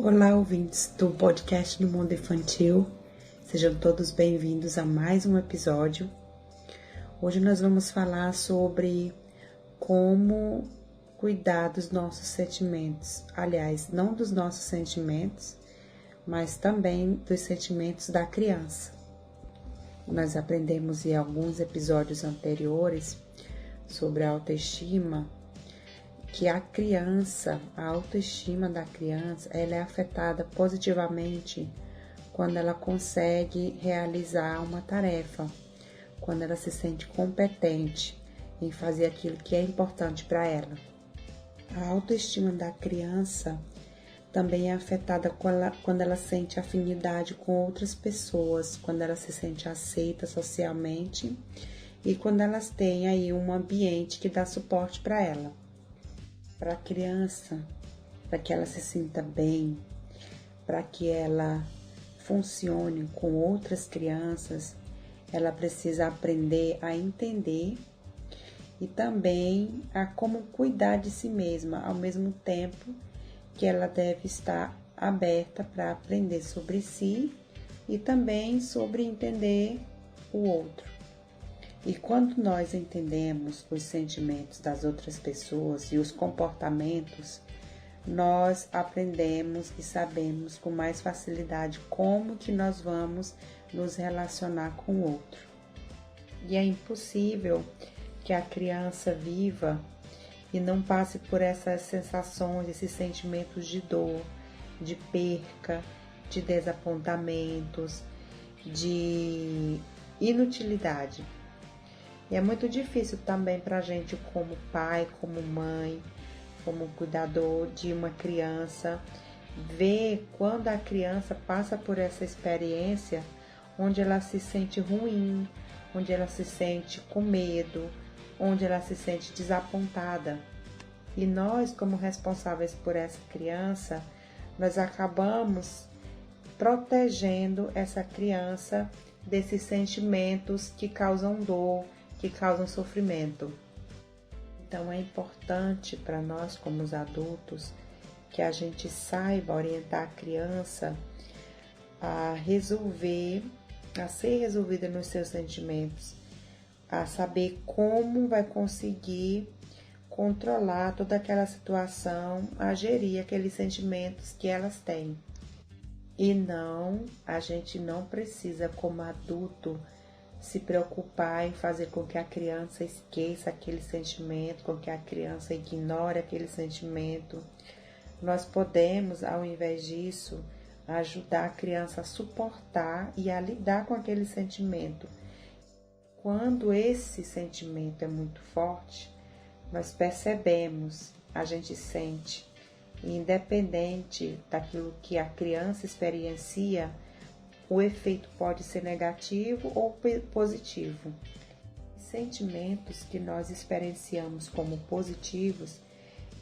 Olá, ouvintes do podcast do Mundo Infantil. Sejam todos bem-vindos a mais um episódio. Hoje nós vamos falar sobre como cuidar dos nossos sentimentos. Aliás, não dos nossos sentimentos, mas também dos sentimentos da criança. Nós aprendemos em alguns episódios anteriores sobre a autoestima, que a autoestima da criança, ela é afetada positivamente quando ela consegue realizar uma tarefa, quando ela se sente competente em fazer aquilo que é importante para ela. A autoestima da criança também é afetada quando ela sente afinidade com outras pessoas, quando ela se sente aceita socialmente e quando elas têm aí um ambiente que dá suporte para ela. Para a criança, para que ela se sinta bem, para que ela funcione com outras crianças, ela precisa aprender a entender e também a como cuidar de si mesma, ao mesmo tempo que ela deve estar aberta para aprender sobre si e também sobre entender o outro. E quando nós entendemos os sentimentos das outras pessoas e os comportamentos, nós aprendemos e sabemos com mais facilidade como que nós vamos nos relacionar com o outro. E é impossível que a criança viva e não passe por essas sensações, esses sentimentos de dor, de perca, de desapontamentos, de inutilidade. E é muito difícil também para a gente, como pai, como mãe, como cuidador de uma criança, ver quando a criança passa por essa experiência onde ela se sente ruim, onde ela se sente com medo, onde ela se sente desapontada. E nós, como responsáveis por essa criança, nós acabamos protegendo essa criança desses sentimentos que causam dor, que causam sofrimento. Então é importante para nós, como os adultos, que a gente saiba orientar a criança a ser resolvida nos seus sentimentos, a saber como vai conseguir controlar toda aquela situação, a gerir aqueles sentimentos que elas têm. E a gente não precisa, como adulto, se preocupar em fazer com que a criança esqueça aquele sentimento, com que a criança ignore aquele sentimento. Nós podemos, ao invés disso, ajudar a criança a suportar e a lidar com aquele sentimento. Quando esse sentimento é muito forte, nós percebemos, a gente sente, independente daquilo que a criança experiencia, o efeito pode ser negativo ou positivo. Sentimentos que nós experienciamos como positivos,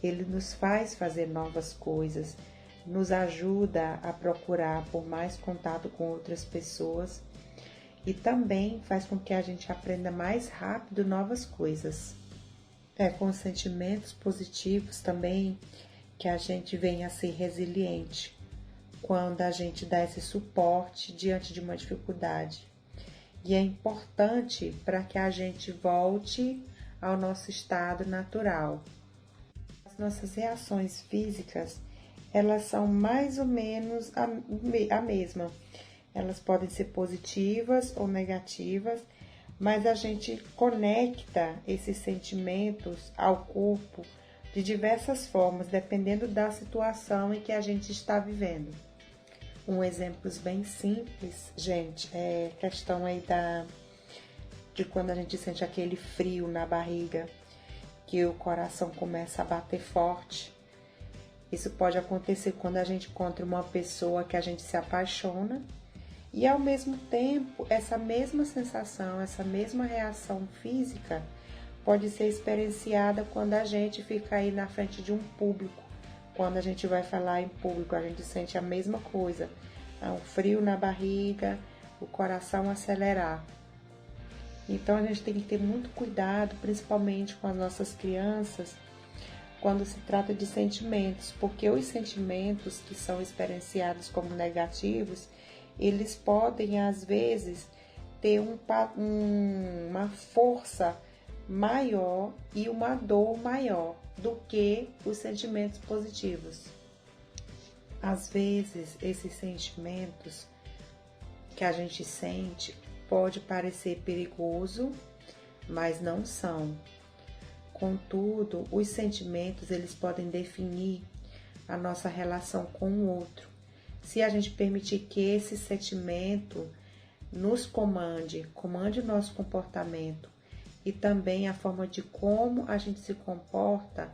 ele nos faz fazer novas coisas, nos ajuda a procurar por mais contato com outras pessoas e também faz com que a gente aprenda mais rápido novas coisas. É com os sentimentos positivos também que a gente vem a ser resiliente, quando a gente dá esse suporte diante de uma dificuldade. E é importante para que a gente volte ao nosso estado natural. As nossas reações físicas, elas são mais ou menos a mesma. Elas podem ser positivas ou negativas, mas a gente conecta esses sentimentos ao corpo de diversas formas, dependendo da situação em que a gente está vivendo. Um exemplo bem simples, gente, é a questão aí de quando a gente sente aquele frio na barriga, que o coração começa a bater forte. Isso pode acontecer quando a gente encontra uma pessoa que a gente se apaixona e, ao mesmo tempo, essa mesma sensação, essa mesma reação física pode ser experienciada quando a gente fica aí na frente de um público. Quando a gente vai falar em público, a gente sente a mesma coisa. Um frio na barriga, o coração acelerar. Então, a gente tem que ter muito cuidado, principalmente com as nossas crianças, quando se trata de sentimentos, porque os sentimentos que são experienciados como negativos, eles podem, às vezes, ter uma força maior e uma dor maior do que os sentimentos positivos. Às vezes, esses sentimentos que a gente sente pode parecer perigoso, mas não são. Contudo, os sentimentos, eles podem definir a nossa relação com o outro. Se a gente permitir que esse sentimento nos comande o nosso comportamento e também a forma de como a gente se comporta,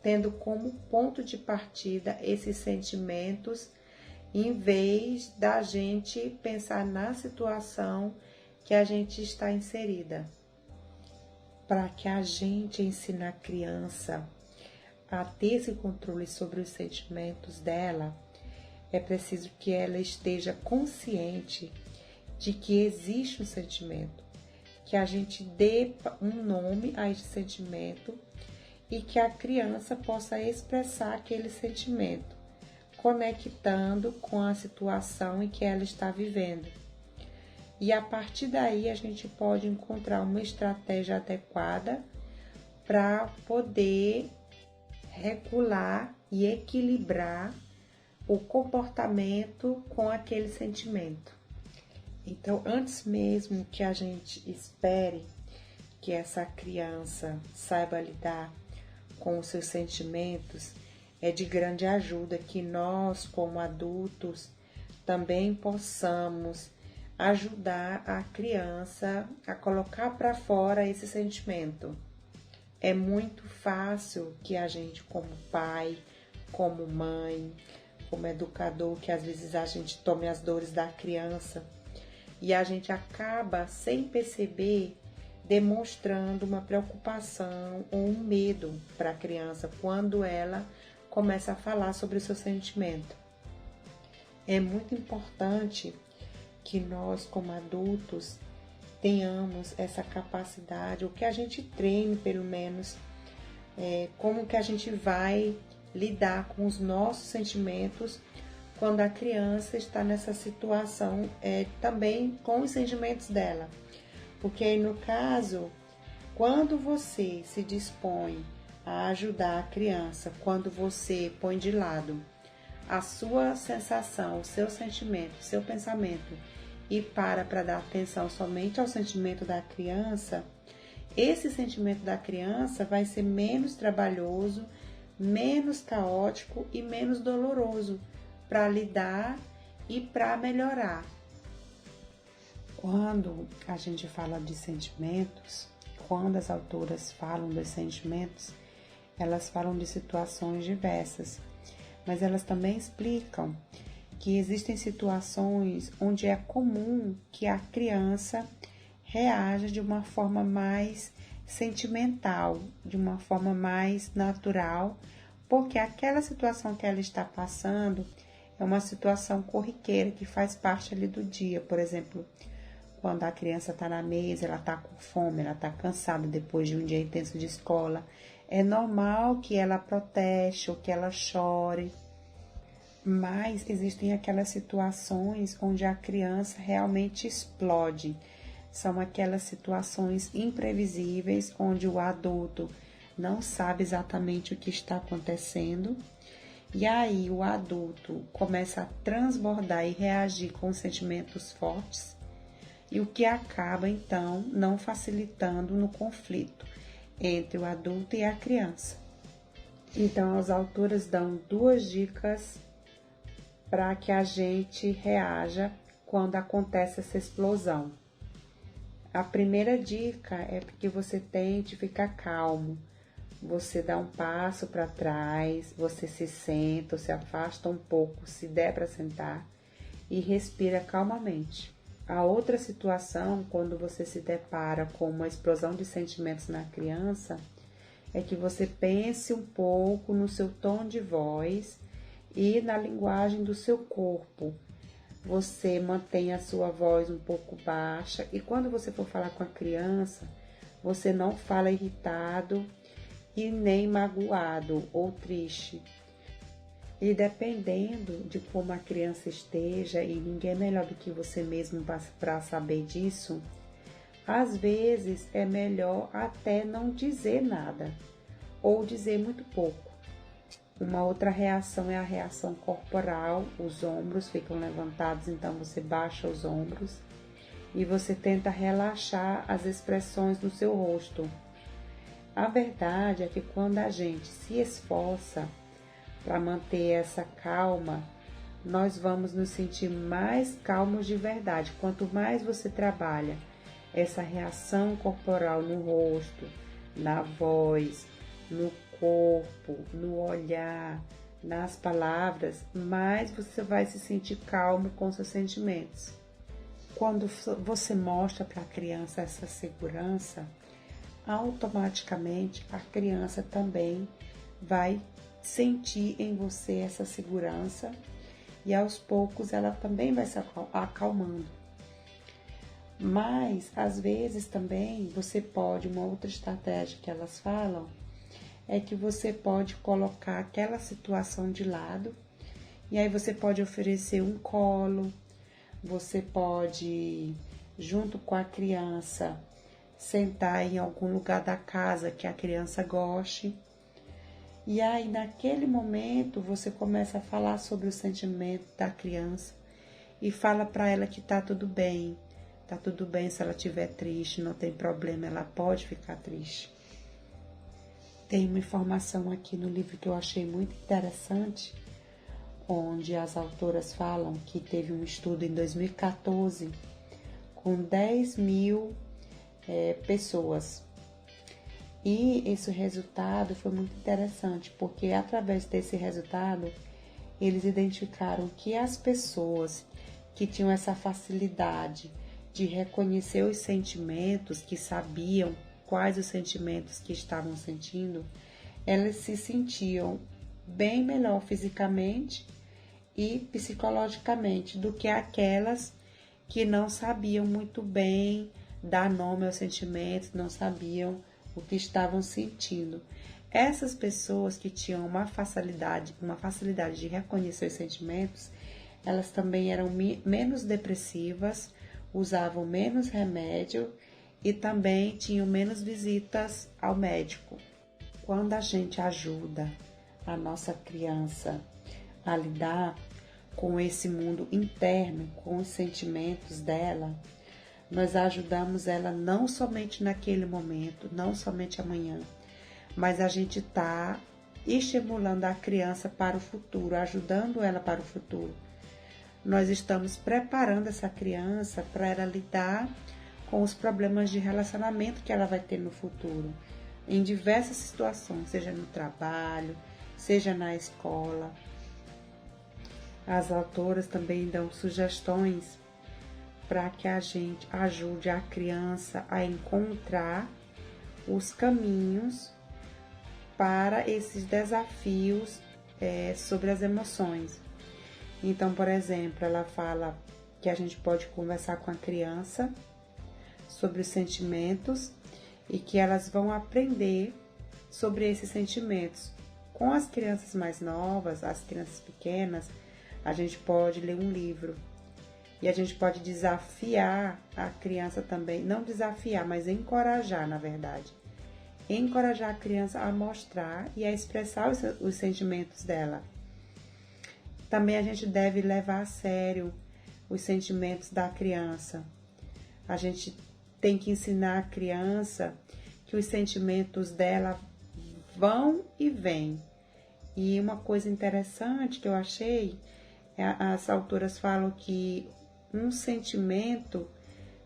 tendo como ponto de partida esses sentimentos, em vez da gente pensar na situação que a gente está inserida. Para que a gente ensine a criança a ter esse controle sobre os sentimentos dela, é preciso que ela esteja consciente de que existe um sentimento, que a gente dê um nome a esse sentimento e que a criança possa expressar aquele sentimento, conectando com a situação em que ela está vivendo. E a partir daí a gente pode encontrar uma estratégia adequada para poder regular e equilibrar o comportamento com aquele sentimento. Então, antes mesmo que a gente espere que essa criança saiba lidar com os seus sentimentos, é de grande ajuda que nós, como adultos, também possamos ajudar a criança a colocar para fora esse sentimento. É muito fácil que a gente, como pai, como mãe, como educador, que às vezes a gente tome as dores da criança e a gente acaba, sem perceber, demonstrando uma preocupação ou um medo para a criança quando ela começa a falar sobre o seu sentimento. É muito importante que nós, como adultos, tenhamos essa capacidade, ou que a gente treine, pelo menos, como que a gente vai lidar com os nossos sentimentos quando a criança está nessa situação, também com os sentimentos dela. Porque aí, no caso, quando você se dispõe a ajudar a criança, quando você põe de lado a sua sensação, o seu sentimento, o seu pensamento e para dar atenção somente ao sentimento da criança, esse sentimento da criança vai ser menos trabalhoso, menos caótico e menos doloroso para lidar e para melhorar. Quando a gente fala de sentimentos, quando as autoras falam dos sentimentos, elas falam de situações diversas, mas elas também explicam que existem situações onde é comum que a criança reaja de uma forma mais sentimental, de uma forma mais natural, porque aquela situação que ela está passando é uma situação corriqueira que faz parte ali do dia. Por exemplo, quando a criança está na mesa, ela está com fome, ela está cansada depois de um dia intenso de escola, é normal que ela proteste ou que ela chore. Mas existem aquelas situações onde a criança realmente explode. São aquelas situações imprevisíveis onde o adulto não sabe exatamente o que está acontecendo. E aí o adulto começa a transbordar e reagir com sentimentos fortes. E o que acaba, então, não facilitando no conflito entre o adulto e a criança. Então, as autoras dão 2 dicas para que a gente reaja quando acontece essa explosão. A primeira dica é que você tente ficar calmo. Você dá um passo para trás, você se senta, se afasta um pouco, se der para sentar, e respira calmamente. A outra situação, quando você se depara com uma explosão de sentimentos na criança, é que você pense um pouco no seu tom de voz e na linguagem do seu corpo. Você mantém a sua voz um pouco baixa e quando você for falar com a criança, você não fala irritado e nem magoado ou triste. E dependendo de como a criança esteja, e ninguém é melhor do que você mesmo para saber disso, às vezes é melhor até não dizer nada ou dizer muito pouco. Uma outra reação é a reação corporal, os ombros ficam levantados, então você baixa os ombros e você tenta relaxar as expressões do seu rosto. A verdade é que quando a gente se esforça para manter essa calma, nós vamos nos sentir mais calmos de verdade. Quanto mais você trabalha essa reação corporal no rosto, na voz, no corpo, no olhar, nas palavras, mais você vai se sentir calmo com seus sentimentos. Quando você mostra para a criança essa segurança, automaticamente a criança também vai sentir em você essa segurança e aos poucos ela também vai se acalmando. Mas às vezes também você pode, uma outra estratégia que elas falam é que você pode colocar aquela situação de lado e aí você pode oferecer um colo, você pode, junto com a criança, sentar em algum lugar da casa que a criança goste. E aí, naquele momento, você começa a falar sobre o sentimento da criança e fala para ela que tá tudo bem. Tá tudo bem se ela estiver triste, não tem problema, ela pode ficar triste. Tem uma informação aqui no livro que eu achei muito interessante, onde as autoras falam que teve um estudo em 2014 com 10 mil pessoas. E esse resultado foi muito interessante, porque através desse resultado, eles identificaram que as pessoas que tinham essa facilidade de reconhecer os sentimentos, que sabiam quais os sentimentos que estavam sentindo, elas se sentiam bem melhor fisicamente e psicologicamente do que aquelas que não sabiam muito bem dar nome aos sentimentos, não sabiam o que estavam sentindo. Essas pessoas que tinham uma facilidade de reconhecer os sentimentos, elas também eram menos depressivas, usavam menos remédio e também tinham menos visitas ao médico. Quando a gente ajuda a nossa criança a lidar com esse mundo interno, com os sentimentos dela, nós ajudamos ela não somente naquele momento, não somente amanhã, mas a gente está estimulando a criança para o futuro, ajudando ela para o futuro. Nós estamos preparando essa criança para ela lidar com os problemas de relacionamento que ela vai ter no futuro, em diversas situações, seja no trabalho, seja na escola. As autoras também dão sugestões para que a gente ajude a criança a encontrar os caminhos para esses desafios sobre as emoções. Então, por exemplo, ela fala que a gente pode conversar com a criança sobre os sentimentos e que elas vão aprender sobre esses sentimentos. Com as crianças mais novas, as crianças pequenas, a gente pode ler um livro. E a gente pode desafiar a criança também, não desafiar, mas encorajar, na verdade. Encorajar a criança a mostrar e a expressar os sentimentos dela. Também a gente deve levar a sério os sentimentos da criança. A gente tem que ensinar a criança que os sentimentos dela vão e vêm. E uma coisa interessante que eu achei, as autoras falam que um sentimento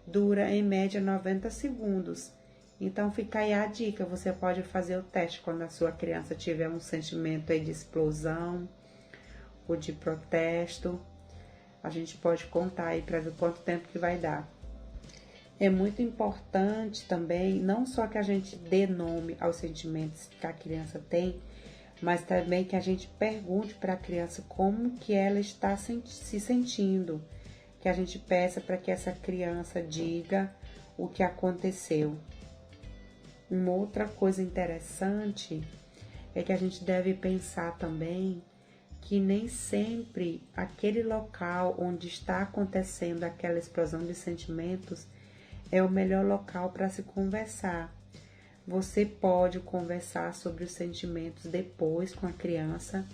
dura em média 90 segundos. Então fica aí a dica, você pode fazer o teste quando a sua criança tiver um sentimento aí de explosão ou de protesto. A gente pode contar aí para ver quanto tempo que vai dar. É muito importante também, não só que a gente dê nome aos sentimentos que a criança tem, mas também que a gente pergunte para a criança como que ela está se sentindo. Que a gente peça para que essa criança diga o que aconteceu. Uma outra coisa interessante é que a gente deve pensar também que nem sempre aquele local onde está acontecendo aquela explosão de sentimentos é o melhor local para se conversar. Você pode conversar sobre os sentimentos depois com a criança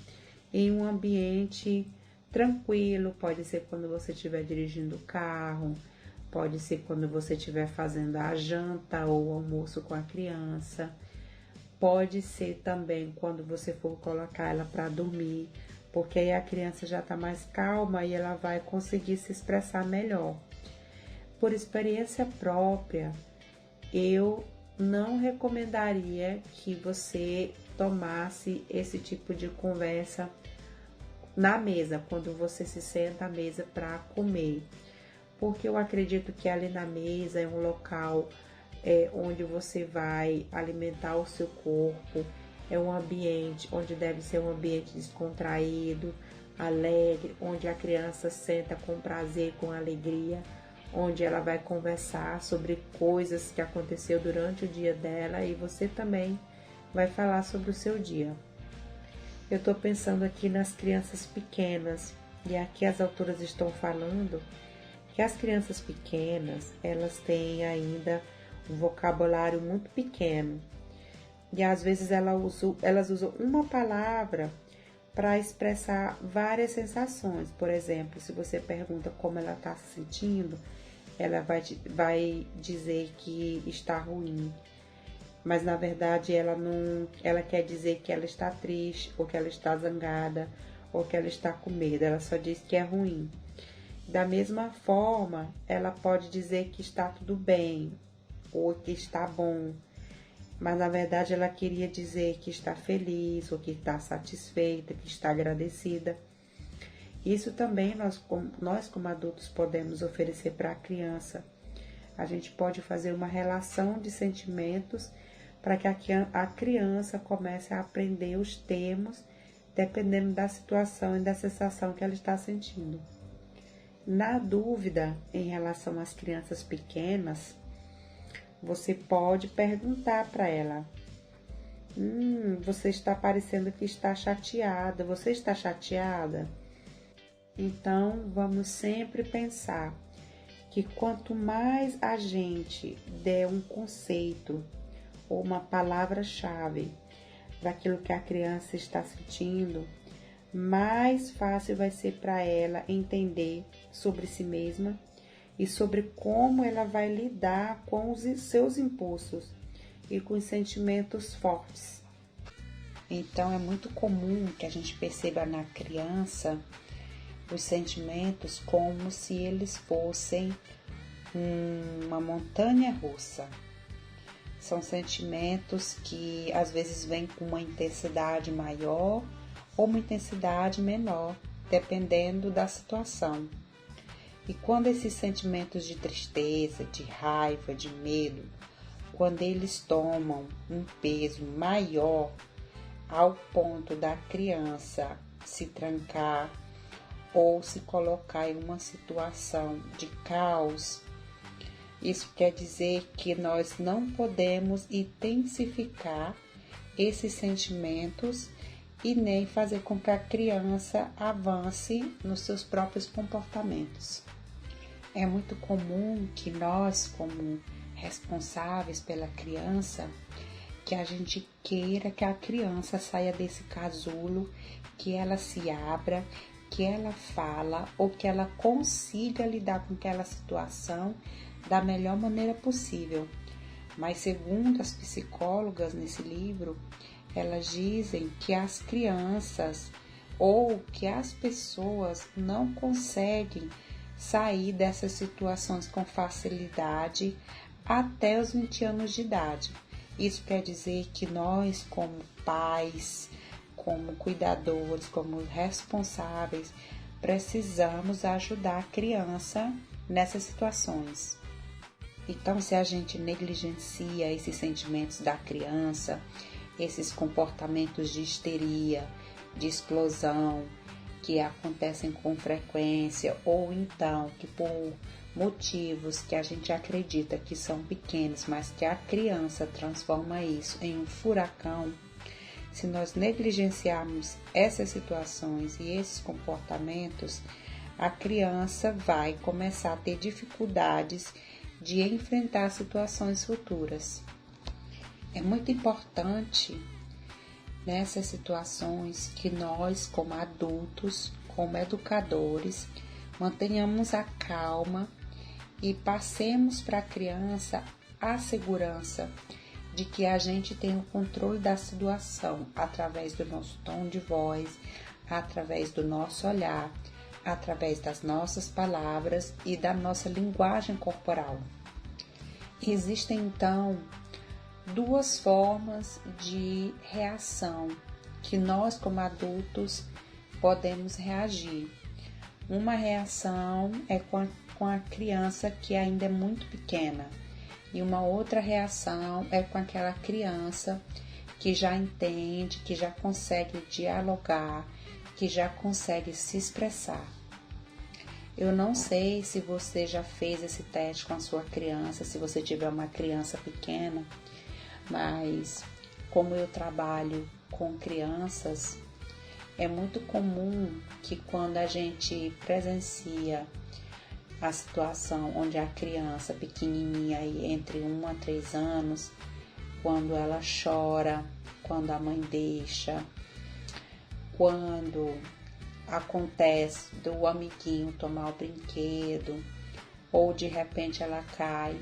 em um ambiente tranquilo, pode ser quando você estiver dirigindo o carro, pode ser quando você estiver fazendo a janta ou o almoço com a criança, pode ser também quando você for colocar ela para dormir, porque aí a criança já está mais calma e ela vai conseguir se expressar melhor. Por experiência própria, eu não recomendaria que você tomasse esse tipo de conversa na mesa, quando você se senta à mesa para comer. Porque eu acredito que ali na mesa é um local onde você vai alimentar o seu corpo, é um ambiente onde deve ser um ambiente descontraído, alegre, onde a criança senta com prazer, com alegria, onde ela vai conversar sobre coisas que aconteceu durante o dia dela e você também vai falar sobre o seu dia. Eu estou pensando aqui nas crianças pequenas e aqui as autoras estão falando que as crianças pequenas, elas têm ainda um vocabulário muito pequeno e às vezes elas usam uma palavra para expressar várias sensações. Por exemplo, se você pergunta como ela está se sentindo, ela vai dizer que está ruim, mas na verdade ela quer dizer que ela está triste, ou que ela está zangada, ou que ela está com medo, ela só diz que é ruim. Da mesma forma, ela pode dizer que está tudo bem, ou que está bom, mas na verdade ela queria dizer que está feliz, ou que está satisfeita, que está agradecida. Isso também nós como adultos podemos oferecer para a criança. A gente pode fazer uma relação de sentimentos para que a criança comece a aprender os termos, dependendo da situação e da sensação que ela está sentindo. Na dúvida em relação às crianças pequenas, você pode perguntar para ela: você está parecendo que está chateada, você está chateada? Então, vamos sempre pensar que quanto mais a gente der um conceito ou uma palavra-chave daquilo que a criança está sentindo, mais fácil vai ser para ela entender sobre si mesma e sobre como ela vai lidar com os seus impulsos e com os sentimentos fortes. Então, é muito comum que a gente perceba na criança os sentimentos como se eles fossem uma montanha russa. São sentimentos que às vezes vêm com uma intensidade maior ou uma intensidade menor, dependendo da situação. E quando esses sentimentos de tristeza, de raiva, de medo, quando eles tomam um peso maior ao ponto da criança se trancar ou se colocar em uma situação de caos, isso quer dizer que nós não podemos intensificar esses sentimentos e nem fazer com que a criança avance nos seus próprios comportamentos. É muito comum que nós, como responsáveis pela criança, que a gente queira que a criança saia desse casulo, que ela se abra, que ela fala ou que ela consiga lidar com aquela situação da melhor maneira possível. Mas segundo as psicólogas nesse livro, elas dizem que as crianças ou que as pessoas não conseguem sair dessas situações com facilidade até os 20 anos de idade. Isso quer dizer que nós, como pais, como cuidadores, como responsáveis, precisamos ajudar a criança nessas situações. Então, se a gente negligencia esses sentimentos da criança, esses comportamentos de histeria, de explosão, que acontecem com frequência, ou então que por motivos que a gente acredita que são pequenos, mas que a criança transforma isso em um furacão, se nós negligenciarmos essas situações e esses comportamentos, a criança vai começar a ter dificuldades de enfrentar situações futuras. É muito importante nessas situações que nós, como adultos, como educadores, mantenhamos a calma e passemos para a criança a segurança de que a gente tem o controle da situação através do nosso tom de voz, através do nosso olhar, através das nossas palavras e da nossa linguagem corporal. Existem, então, duas formas de reação que nós, como adultos, podemos reagir. Uma reação é com a criança que ainda é muito pequena, e uma outra reação é com aquela criança que já entende, que já consegue dialogar, que já consegue se expressar. Eu não sei se você já fez esse teste com a sua criança, se você tiver uma criança pequena, mas como eu trabalho com crianças, é muito comum que quando a gente presencia a situação onde a criança pequenininha, entre 1 a 3 anos, quando ela chora, quando a mãe deixa, quando acontece do amiguinho tomar o brinquedo, ou de repente ela cai,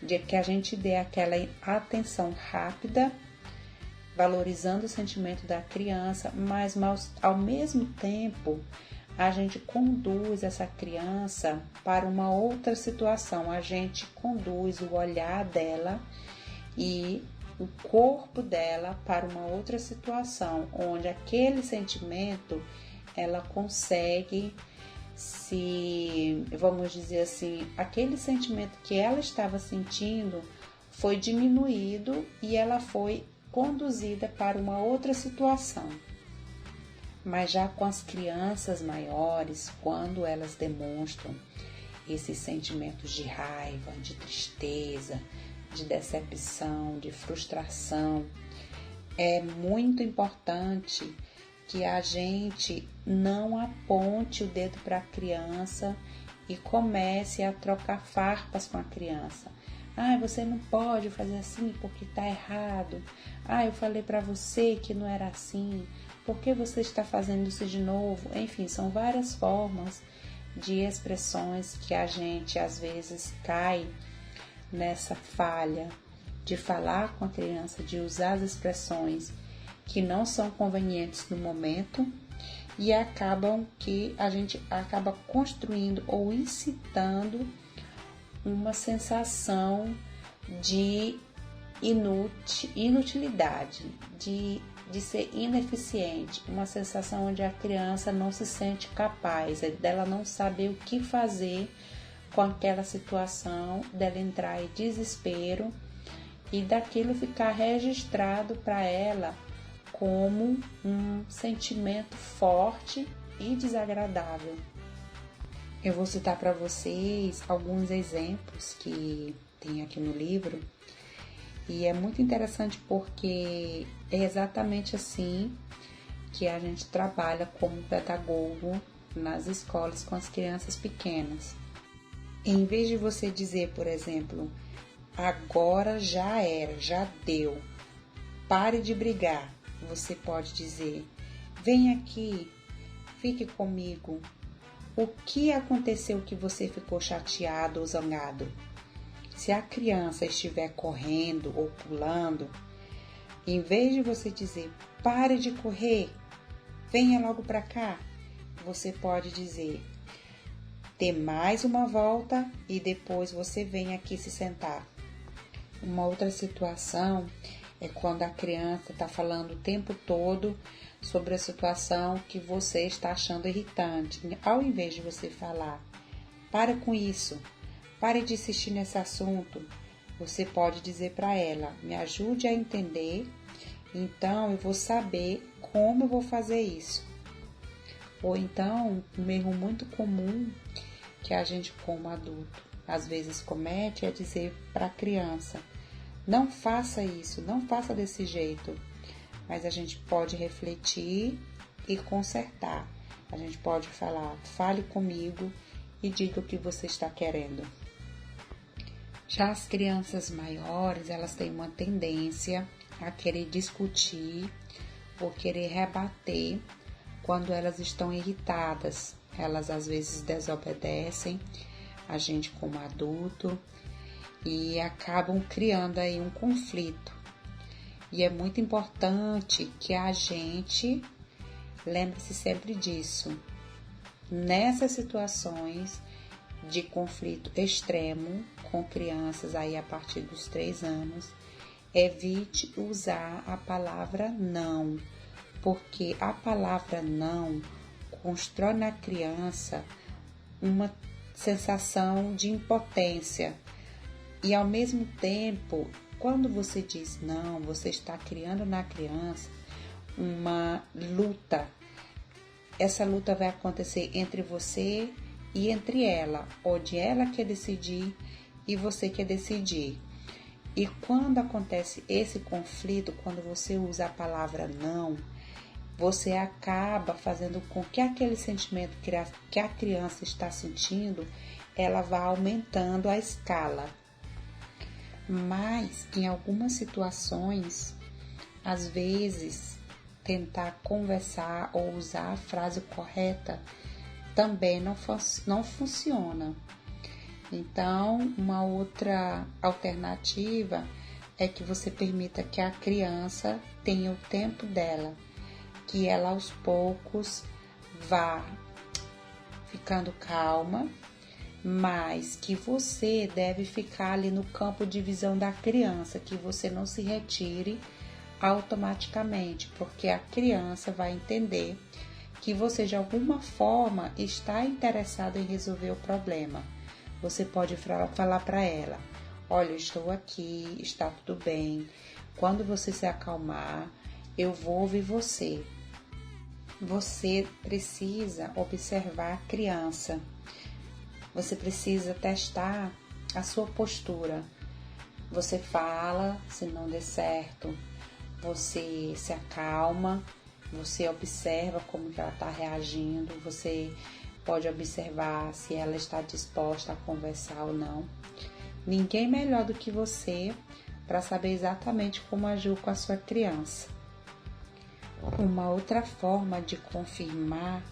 de que a gente dê aquela atenção rápida, valorizando o sentimento da criança, mas ao mesmo tempo a gente conduz essa criança para uma outra situação, a gente conduz o olhar dela e o corpo dela para uma outra situação, onde aquele sentimento ela consegue vamos dizer assim, aquele sentimento que ela estava sentindo foi diminuído e ela foi conduzida para uma outra situação. Mas já com as crianças maiores, quando elas demonstram esses sentimentos de raiva, de tristeza, de decepção, de frustração, é muito importante que a gente não aponte o dedo para a criança e comece a trocar farpas com a criança. Você não pode fazer assim porque está errado. Eu falei para você que não era assim. Por que você está fazendo isso de novo? Enfim, são várias formas de expressões que a gente às vezes cai nessa falha de falar com a criança, de usar as expressões que não são convenientes no momento e acabam que a gente acaba construindo ou incitando uma sensação de inutilidade, de ser ineficiente, uma sensação onde a criança não se sente capaz, dela não saber o que fazer com aquela situação, dela entrar em desespero e daquilo ficar registrado para ela como um sentimento forte e desagradável. Eu vou citar para vocês alguns exemplos que tem aqui no livro e é muito interessante porque é exatamente assim que a gente trabalha como pedagogo nas escolas com as crianças pequenas. Em vez de você dizer, por exemplo, agora já era, já deu, pare de brigar, você pode dizer, vem aqui, fique comigo. O que aconteceu que você ficou chateado ou zangado? Se a criança estiver correndo ou pulando, em vez de você dizer, pare de correr, venha logo para cá, você pode dizer, dê mais uma volta e depois você vem aqui se sentar. Uma outra situação é quando a criança está falando o tempo todo sobre a situação que você está achando irritante. Ao invés de você falar, para com isso, pare de insistir nesse assunto, você pode dizer para ela, me ajude a entender, então eu vou saber como eu vou fazer isso. Ou então, um erro muito comum que a gente como adulto às vezes comete é dizer para a criança: não faça isso, não faça desse jeito. Mas a gente pode refletir e consertar. A gente pode falar: fale comigo e diga o que você está querendo. Já as crianças maiores, elas têm uma tendência a querer discutir ou querer rebater quando elas estão irritadas. Elas às vezes desobedecem a gente como adulto e acabam criando aí um conflito. E é muito importante que a gente lembre-se sempre disso. Nessas situações de conflito extremo com crianças aí a partir dos 3 anos, evite usar a palavra não, porque a palavra não constrói na criança uma sensação de impotência. E ao mesmo tempo, quando você diz não, você está criando na criança uma luta. Essa luta vai acontecer entre você e entre ela, onde ela quer decidir e você quer decidir. E quando acontece esse conflito, quando você usa a palavra não, você acaba fazendo com que aquele sentimento que a criança está sentindo, ela vá aumentando a escala. Mas, em algumas situações, às vezes, tentar conversar ou usar a frase correta também não funciona. Então, uma outra alternativa é que você permita que a criança tenha o tempo dela, que ela aos poucos vá ficando calma, mas que você deve ficar ali no campo de visão da criança, que você não se retire automaticamente, porque a criança vai entender que você de alguma forma está interessado em resolver o problema. Você pode falar para ela: olha, eu estou aqui, está tudo bem. Quando você se acalmar, eu vou ouvir você. Você precisa observar a criança. Você precisa testar a sua postura. Você fala, se não der certo, você se acalma, você observa como que ela está reagindo, você pode observar se ela está disposta a conversar ou não. Ninguém melhor do que você para saber exatamente como agir com a sua criança. Uma outra forma de confirmar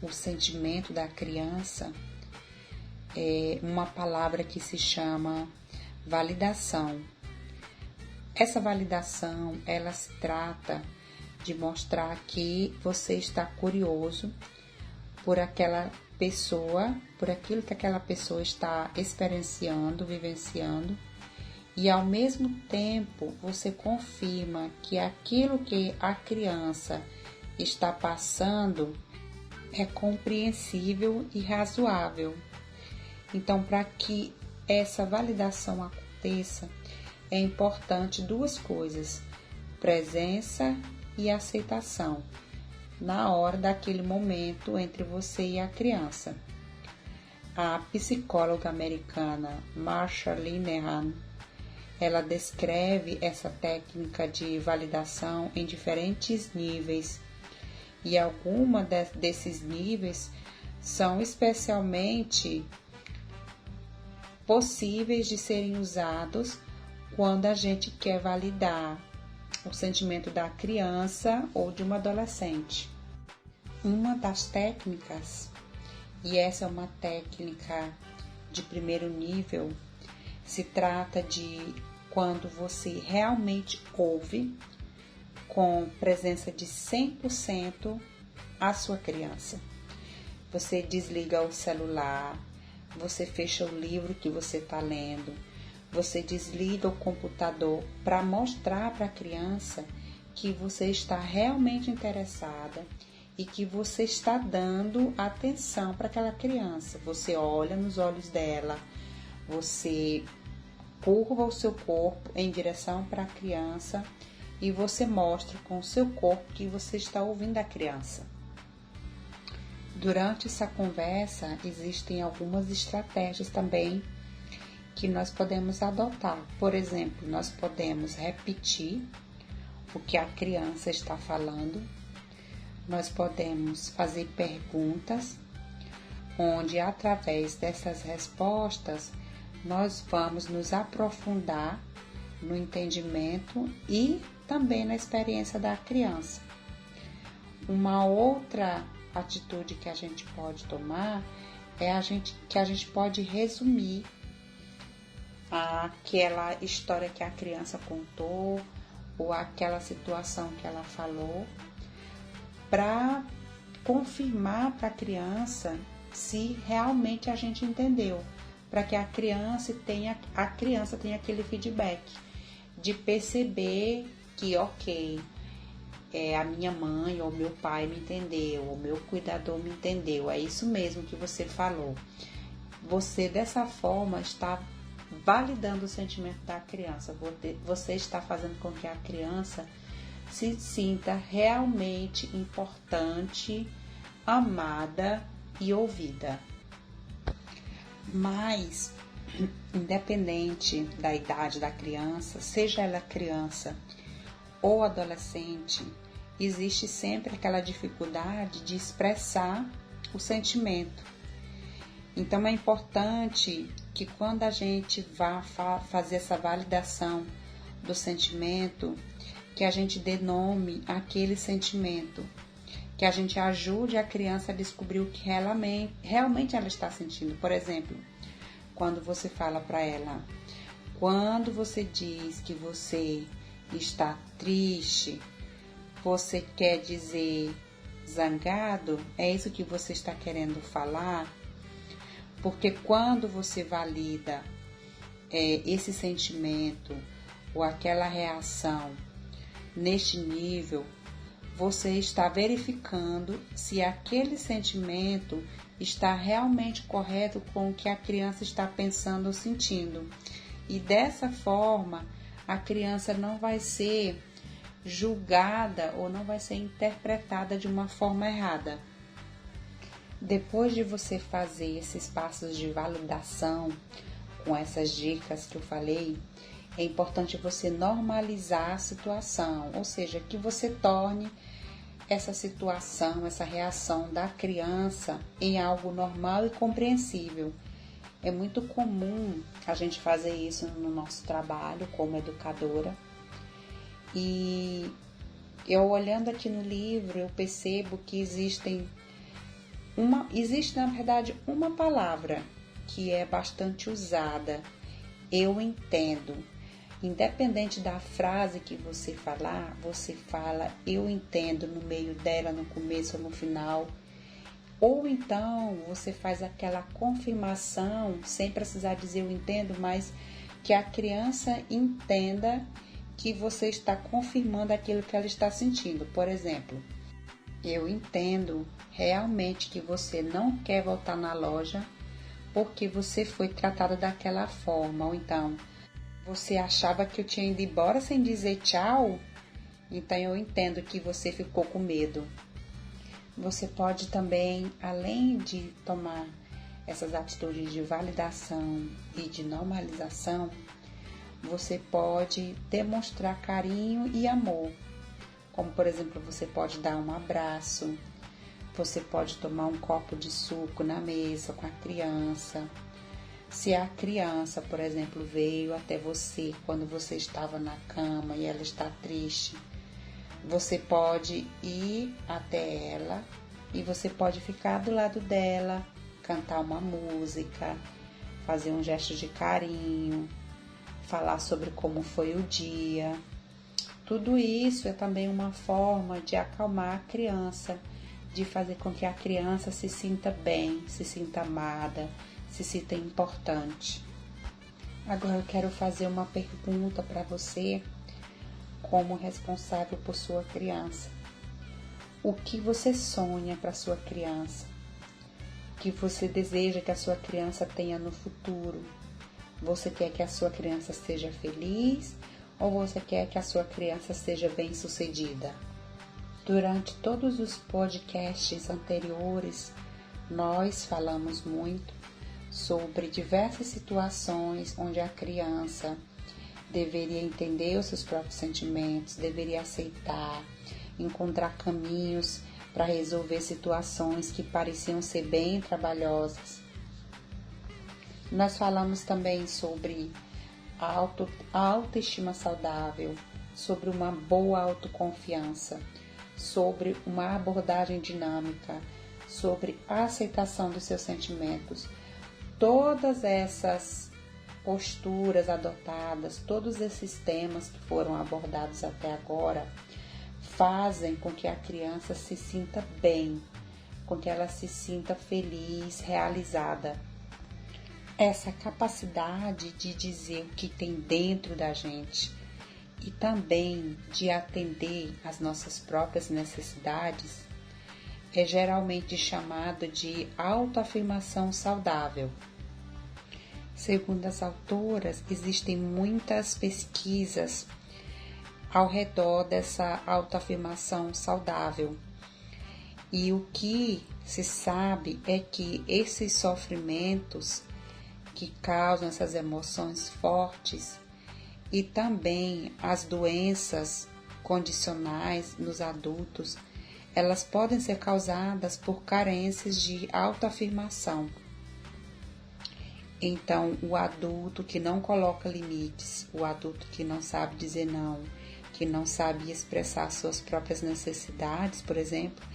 o sentimento da criança é uma palavra que se chama validação. Essa validação, ela se trata de mostrar que você está curioso por aquela pessoa, por aquilo que aquela pessoa está experienciando, vivenciando, e ao mesmo tempo você confirma que aquilo que a criança está passando é compreensível e razoável. Então, para que essa validação aconteça, é importante 2 coisas: presença e aceitação na hora daquele momento entre você e a criança. A psicóloga americana Marsha Linehan, ela descreve essa técnica de validação em diferentes níveis, e alguns desses níveis são especialmente possíveis de serem usados quando a gente quer validar o sentimento da criança ou de uma adolescente. Uma das técnicas, e essa é uma técnica de primeiro nível, se trata de quando você realmente ouve com presença de 100% a sua criança. Você desliga o celular, você fecha o livro que você está lendo, você desliga o computador para mostrar para a criança que você está realmente interessada e que você está dando atenção para aquela criança. Você olha nos olhos dela, você curva o seu corpo em direção para a criança e você mostra com o seu corpo que você está ouvindo a criança. Durante essa conversa, existem algumas estratégias também que nós podemos adotar. Por exemplo, nós podemos repetir o que a criança está falando, nós podemos fazer perguntas, onde através dessas respostas nós vamos nos aprofundar no entendimento e também na experiência da criança. Uma outra atitude que a gente pode tomar é que a gente pode resumir aquela história que a criança contou ou aquela situação que ela falou, para confirmar para a criança se realmente a gente entendeu, para que a criança tenha aquele feedback de perceber que, ok, a minha mãe ou meu pai me entendeu, o meu cuidador me entendeu, é isso mesmo que você falou. Você, dessa forma, está validando o sentimento da criança. Você está fazendo com que a criança se sinta realmente importante, amada e ouvida. Mas, independente da idade da criança, seja ela criança ou adolescente, existe sempre aquela dificuldade de expressar o sentimento. Então, é importante que quando a gente vá fazer essa validação do sentimento, que a gente dê nome àquele sentimento, que a gente ajude a criança a descobrir o que realmente ela está sentindo. Por exemplo, quando você fala para ela, quando você diz que você está triste, você quer dizer zangado? É isso que você está querendo falar? Porque quando você valida esse sentimento ou aquela reação neste nível, você está verificando se aquele sentimento está realmente correto com o que a criança está pensando ou sentindo. E dessa forma, a criança não vai ser julgada ou não vai ser interpretada de uma forma errada. Depois de você fazer esses passos de validação com essas dicas que eu falei, é importante você normalizar a situação, ou seja, que você torne essa situação, essa reação da criança em algo normal e compreensível. É muito comum a gente fazer isso no nosso trabalho como educadora. E eu olhando aqui no livro, eu percebo que existe na verdade uma palavra que é bastante usada. Eu entendo. Independente da frase que você falar, você fala eu entendo no meio dela, no começo ou no final. Ou então você faz aquela confirmação, sem precisar dizer eu entendo, mas que a criança entenda que você está confirmando aquilo que ela está sentindo. Por exemplo, eu entendo realmente que você não quer voltar na loja porque você foi tratada daquela forma. Ou então, você achava que eu tinha ido embora sem dizer tchau? Então eu entendo que você ficou com medo. Você pode também, além de tomar essas atitudes de validação e de normalização, você pode demonstrar carinho e amor. Como, por exemplo, você pode dar um abraço, você pode tomar um copo de suco na mesa com a criança. Se a criança, por exemplo, veio até você quando você estava na cama e ela está triste, você pode ir até ela e você pode ficar do lado dela, cantar uma música, fazer um gesto de carinho, falar sobre como foi o dia. Tudo isso é também uma forma de acalmar a criança, de fazer com que a criança se sinta bem, se sinta amada, se sinta importante. Agora eu quero fazer uma pergunta para você, como responsável por sua criança. O que você sonha para sua criança? O que você deseja que a sua criança tenha no futuro? Você quer que a sua criança seja feliz ou você quer que a sua criança seja bem-sucedida? Durante todos os podcasts anteriores, nós falamos muito sobre diversas situações onde a criança deveria entender os seus próprios sentimentos, deveria aceitar, encontrar caminhos para resolver situações que pareciam ser bem trabalhosas. Nós falamos também sobre a autoestima saudável, sobre uma boa autoconfiança, sobre uma abordagem dinâmica, sobre a aceitação dos seus sentimentos. Todas essas posturas adotadas, todos esses temas que foram abordados até agora, fazem com que a criança se sinta bem, com que ela se sinta feliz, realizada. Essa capacidade de dizer o que tem dentro da gente e também de atender às nossas próprias necessidades é geralmente chamado de autoafirmação saudável. Segundo as autoras, existem muitas pesquisas ao redor dessa autoafirmação saudável. E o que se sabe é que esses sofrimentos que causam essas emoções fortes e também as doenças condicionais nos adultos, elas podem ser causadas por carências de autoafirmação. Então, o adulto que não coloca limites, o adulto que não sabe dizer não, que não sabe expressar suas próprias necessidades, por exemplo,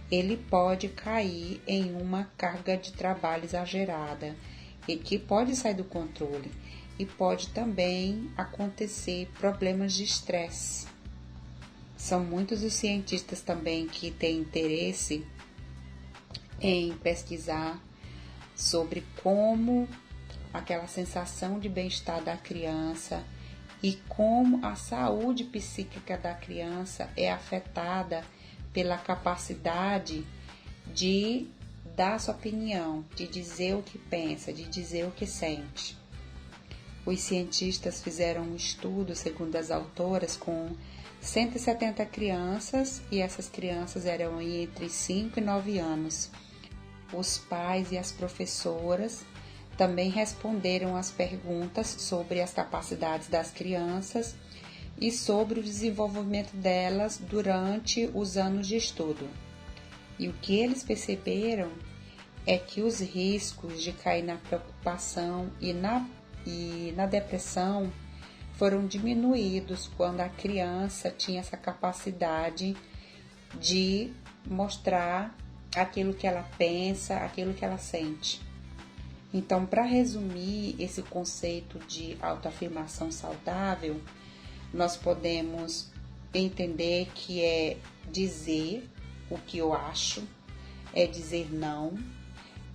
ele pode cair em uma carga de trabalho exagerada e que pode sair do controle e pode também acontecer problemas de estresse. São muitos os cientistas também que têm interesse em pesquisar sobre como aquela sensação de bem-estar da criança e como a saúde psíquica da criança é afetada pela capacidade de dar sua opinião, de dizer o que pensa, de dizer o que sente. Os cientistas fizeram um estudo, segundo as autoras, com 170 crianças e essas crianças eram entre 5 e 9 anos. Os pais e as professoras também responderam às perguntas sobre as capacidades das crianças e sobre o desenvolvimento delas durante os anos de estudo. E o que eles perceberam é que os riscos de cair na preocupação e na depressão foram diminuídos quando a criança tinha essa capacidade de mostrar aquilo que ela pensa, aquilo que ela sente. Então, para resumir esse conceito de autoafirmação saudável, nós podemos entender que é dizer o que eu acho, é dizer não,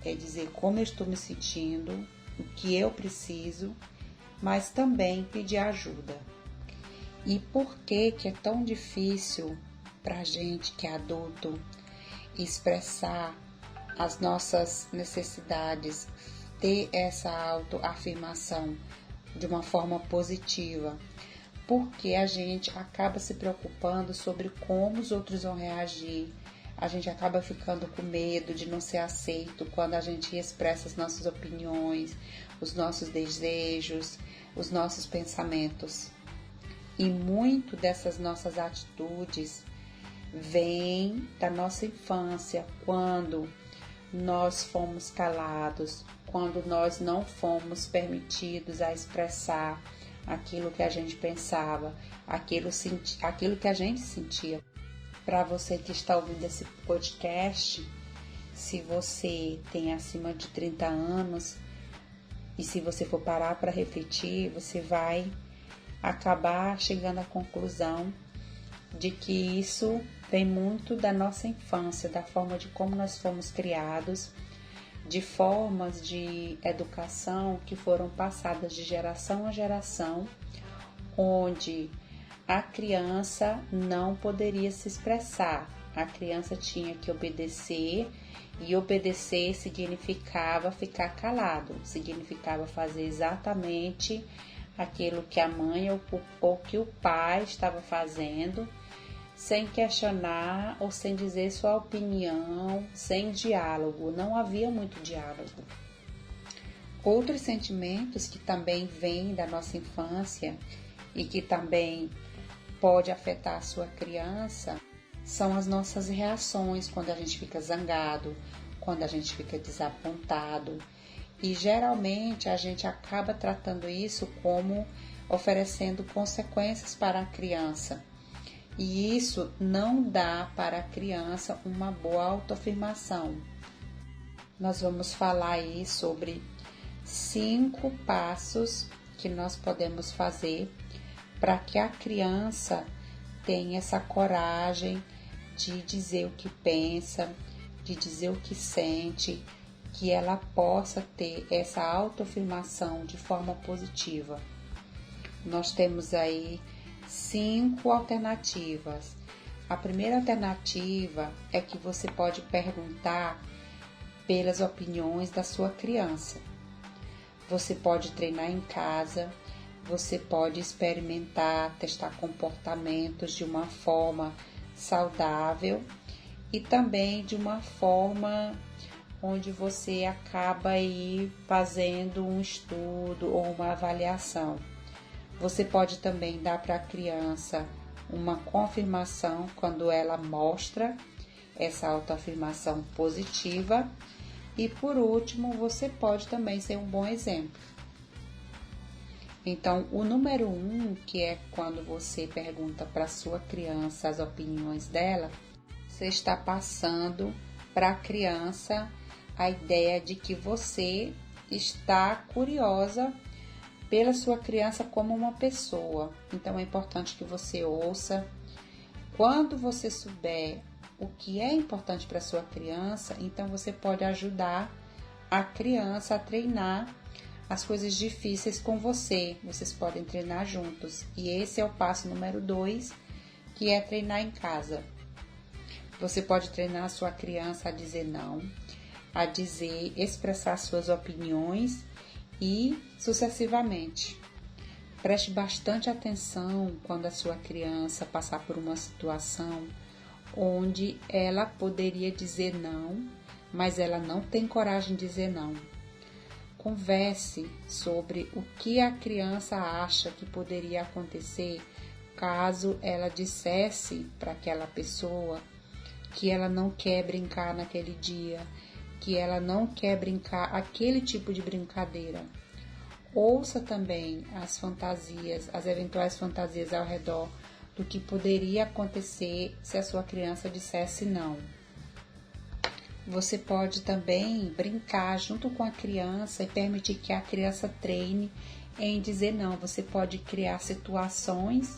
é dizer como eu estou me sentindo, o que eu preciso, mas também pedir ajuda. E por que é tão difícil para a gente que é adulto expressar as nossas necessidades, ter essa autoafirmação de uma forma positiva? Porque a gente acaba se preocupando sobre como os outros vão reagir. A gente acaba ficando com medo de não ser aceito quando a gente expressa as nossas opiniões, os nossos desejos, os nossos pensamentos. E muito dessas nossas atitudes vem da nossa infância, quando nós fomos calados, quando nós não fomos permitidos a expressar aquilo que a gente pensava, aquilo que a gente sentia. Para você que está ouvindo esse podcast, se você tem acima de 30 anos e se você for parar para refletir, você vai acabar chegando à conclusão de que isso vem muito da nossa infância, da forma de como nós fomos criados, de formas de educação que foram passadas de geração a geração, onde a criança não poderia se expressar. A criança tinha que obedecer, e obedecer significava ficar calado, significava fazer exatamente aquilo que a mãe ou que o pai estava fazendo, sem questionar ou sem dizer sua opinião, sem diálogo. Não havia muito diálogo. Outros sentimentos que também vêm da nossa infância e que também pode afetar a sua criança são as nossas reações quando a gente fica zangado, quando a gente fica desapontado. E geralmente a gente acaba tratando isso como oferecendo consequências para a criança. E isso não dá para a criança uma boa autoafirmação. Nós vamos falar aí sobre 5 passos que nós podemos fazer para que a criança tenha essa coragem de dizer o que pensa, de dizer o que sente, que ela possa ter essa autoafirmação de forma positiva. Nós temos aí 5 alternativas. A primeira alternativa é que você pode perguntar pelas opiniões da sua criança. Você pode treinar em casa, você pode experimentar, testar comportamentos de uma forma saudável e também de uma forma onde você acaba aí fazendo um estudo ou uma avaliação. Você pode também dar para a criança uma confirmação quando ela mostra essa autoafirmação positiva. E por último, você pode também ser um bom exemplo. Então, o número 1, que é quando você pergunta para a sua criança as opiniões dela, você está passando para a criança a ideia de que você está curiosa pela sua criança como uma pessoa. Então, é importante que você ouça. Quando você souber o que é importante para a sua criança, então você pode ajudar a criança a treinar as coisas difíceis com você. Vocês podem treinar juntos. E esse é o passo número 2, que é treinar em casa. Você pode treinar a sua criança a dizer não, a dizer, expressar suas opiniões e sucessivamente. Preste bastante atenção quando a sua criança passar por uma situação onde ela poderia dizer não, mas ela não tem coragem de dizer não. Converse sobre o que a criança acha que poderia acontecer caso ela dissesse para aquela pessoa que ela não quer brincar naquele dia, que ela não quer brincar aquele tipo de brincadeira. Ouça também as fantasias, as eventuais fantasias ao redor do que poderia acontecer se a sua criança dissesse não. Você pode também brincar junto com a criança e permitir que a criança treine em dizer não. Você pode criar situações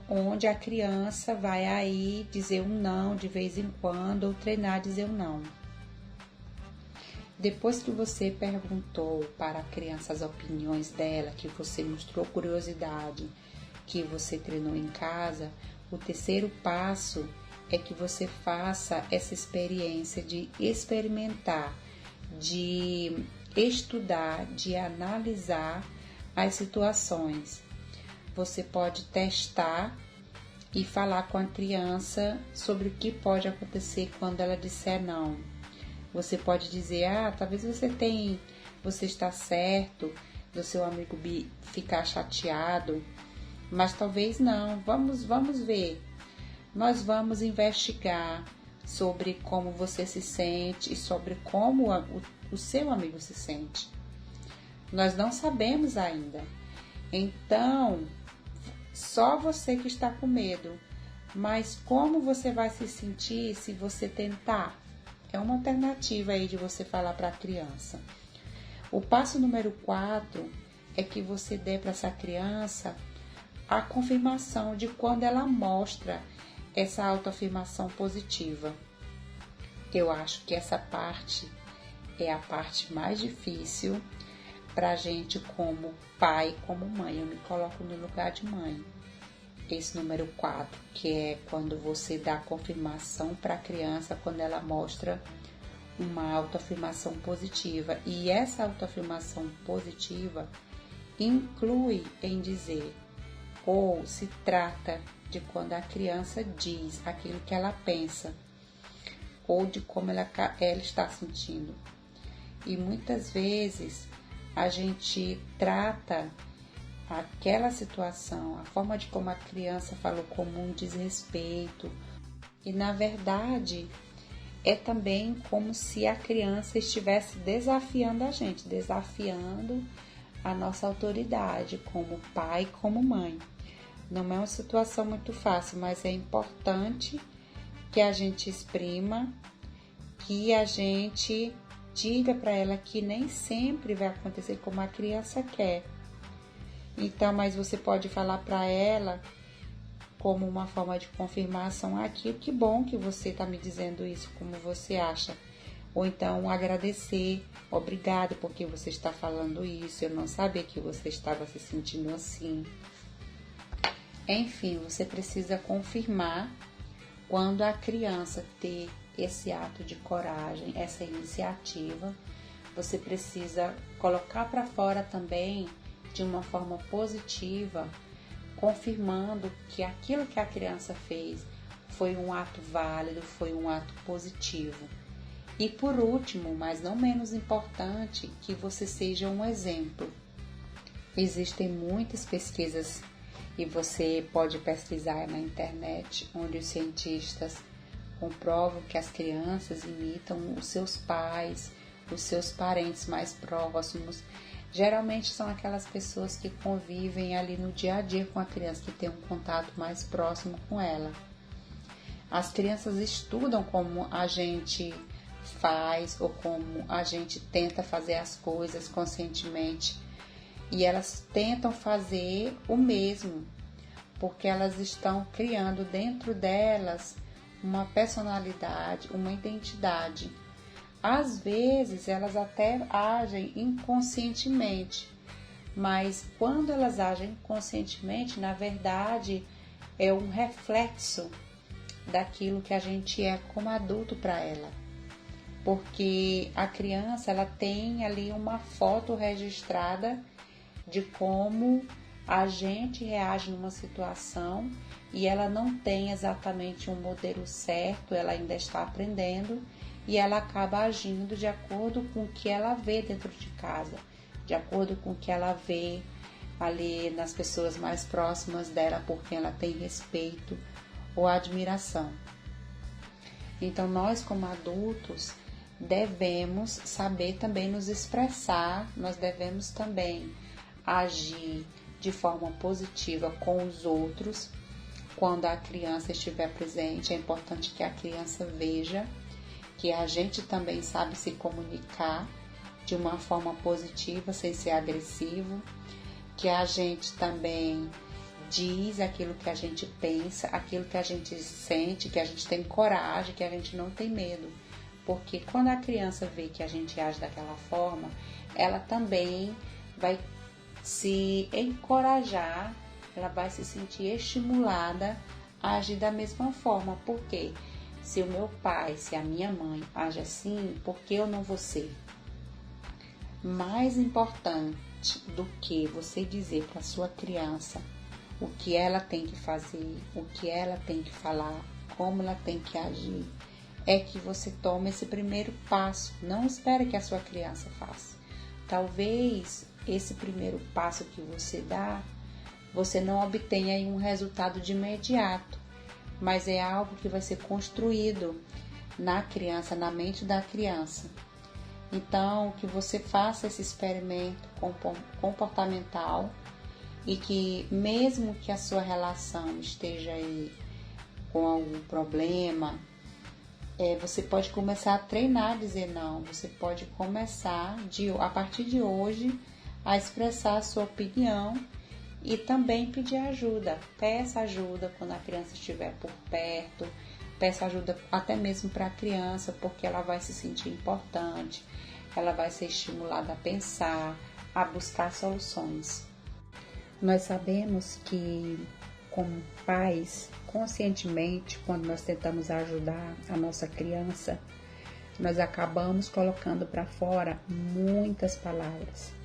onde a criança vai aí dizer um não de vez em quando ou treinar a dizer um não. Depois que você perguntou para a criança as opiniões dela, que você mostrou curiosidade, que você treinou em casa, o terceiro passo é que você faça essa experiência de experimentar, de estudar, de analisar as situações. Você pode testar e falar com a criança sobre o que pode acontecer quando ela disser não. Você pode dizer, talvez você está certo do seu amigo ficar chateado, mas talvez não. Vamos ver. Nós vamos investigar sobre como você se sente e sobre como o seu amigo se sente. Nós não sabemos ainda. Então, só você que está com medo. Mas como você vai se sentir se você tentar? É uma alternativa aí de você falar para a criança. O passo número 4 é que você dê para essa criança a confirmação de quando ela mostra essa autoafirmação positiva. Eu acho que essa parte é a parte mais difícil para a gente como pai, como mãe. Eu me coloco no lugar de mãe. Esse número 4, que é quando você dá confirmação para a criança quando ela mostra uma autoafirmação positiva. E essa autoafirmação positiva inclui em dizer ou se trata de quando a criança diz aquilo que ela pensa ou de como ela está sentindo. E muitas vezes a gente trata aquela situação, a forma de como a criança falou, como um desrespeito. E na verdade é também como se a criança estivesse desafiando a gente, desafiando a nossa autoridade como pai, como mãe. Não é uma situação muito fácil, mas é importante que a gente exprima, que a gente diga para ela que nem sempre vai acontecer como a criança quer. Então, mas você pode falar para ela como uma forma de confirmação, que bom que você está me dizendo isso, como você acha. Ou então agradecer, obrigado porque você está falando isso, eu não sabia que você estava se sentindo assim. Enfim, você precisa confirmar quando a criança ter esse ato de coragem, essa iniciativa. Você precisa colocar para fora também de uma forma positiva, confirmando que aquilo que a criança fez foi um ato válido, foi um ato positivo. E por último, mas não menos importante, que você seja um exemplo. Existem muitas pesquisas e você pode pesquisar na internet, onde os cientistas comprovam que as crianças imitam os seus pais, os seus parentes mais próximos. Geralmente são aquelas pessoas que convivem ali no dia a dia com a criança, que tem um contato mais próximo com ela. As crianças estudam como a gente faz ou como a gente tenta fazer as coisas conscientemente. E elas tentam fazer o mesmo, porque elas estão criando dentro delas uma personalidade, uma identidade. Às vezes elas até agem inconscientemente, mas quando elas agem conscientemente, na verdade é um reflexo daquilo que a gente é como adulto para ela. Porque a criança, ela tem ali uma foto registrada de como a gente reage numa situação e ela não tem exatamente um modelo certo, ela ainda está aprendendo e ela acaba agindo de acordo com o que ela vê dentro de casa, de acordo com o que ela vê ali nas pessoas mais próximas dela, por quem ela tem respeito ou admiração. Então, nós como adultos devemos saber também nos expressar, nós devemos também agir de forma positiva com os outros. Quando a criança estiver presente, é importante que a criança veja que a gente também sabe se comunicar de uma forma positiva, sem ser agressivo, que a gente também diz aquilo que a gente pensa, aquilo que a gente sente, que a gente tem coragem, que a gente não tem medo. Porque quando a criança vê que a gente age daquela forma, ela também vai se encorajar, ela vai se sentir estimulada a agir da mesma forma. Porque se o meu pai, se a minha mãe age assim, por que eu não vou ser? Mais importante do que você dizer para sua criança o que ela tem que fazer, o que ela tem que falar, como ela tem que agir, é que você tome esse primeiro passo. Não espere que a sua criança faça. Talvez esse primeiro passo que você dá, você não obtenha um resultado de imediato, mas é algo que vai ser construído na criança, na mente da criança. Então, que você faça esse experimento comportamental e que mesmo que a sua relação esteja aí com algum problema, você pode começar a treinar a dizer não. Você pode começar a partir de hoje a expressar a sua opinião e também pedir ajuda. Peça ajuda quando a criança estiver por perto. Peça ajuda até mesmo para a criança, porque ela vai se sentir importante. Ela vai ser estimulada a pensar, a buscar soluções. Nós sabemos que, como pais, conscientemente, quando nós tentamos ajudar a nossa criança, nós acabamos colocando para fora muitas palavras.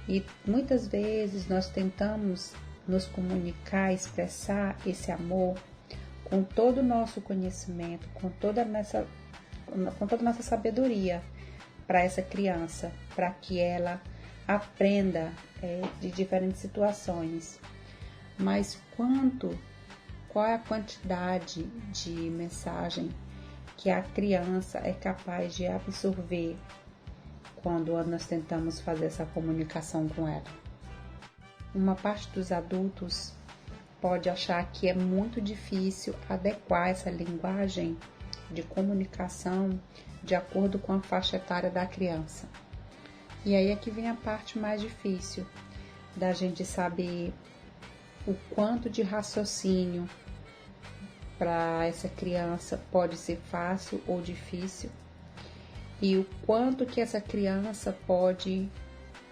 E muitas vezes nós tentamos nos comunicar, expressar esse amor com todo o nosso conhecimento, com toda a nossa sabedoria para essa criança, para que ela aprenda de diferentes situações. Mas qual é a quantidade de mensagem que a criança é capaz de absorver quando nós tentamos fazer essa comunicação com ela? Uma parte dos adultos pode achar que é muito difícil adequar essa linguagem de comunicação de acordo com a faixa etária da criança. E aí é que vem a parte mais difícil, da gente saber o quanto de raciocínio para essa criança pode ser fácil ou difícil, e o quanto que essa criança pode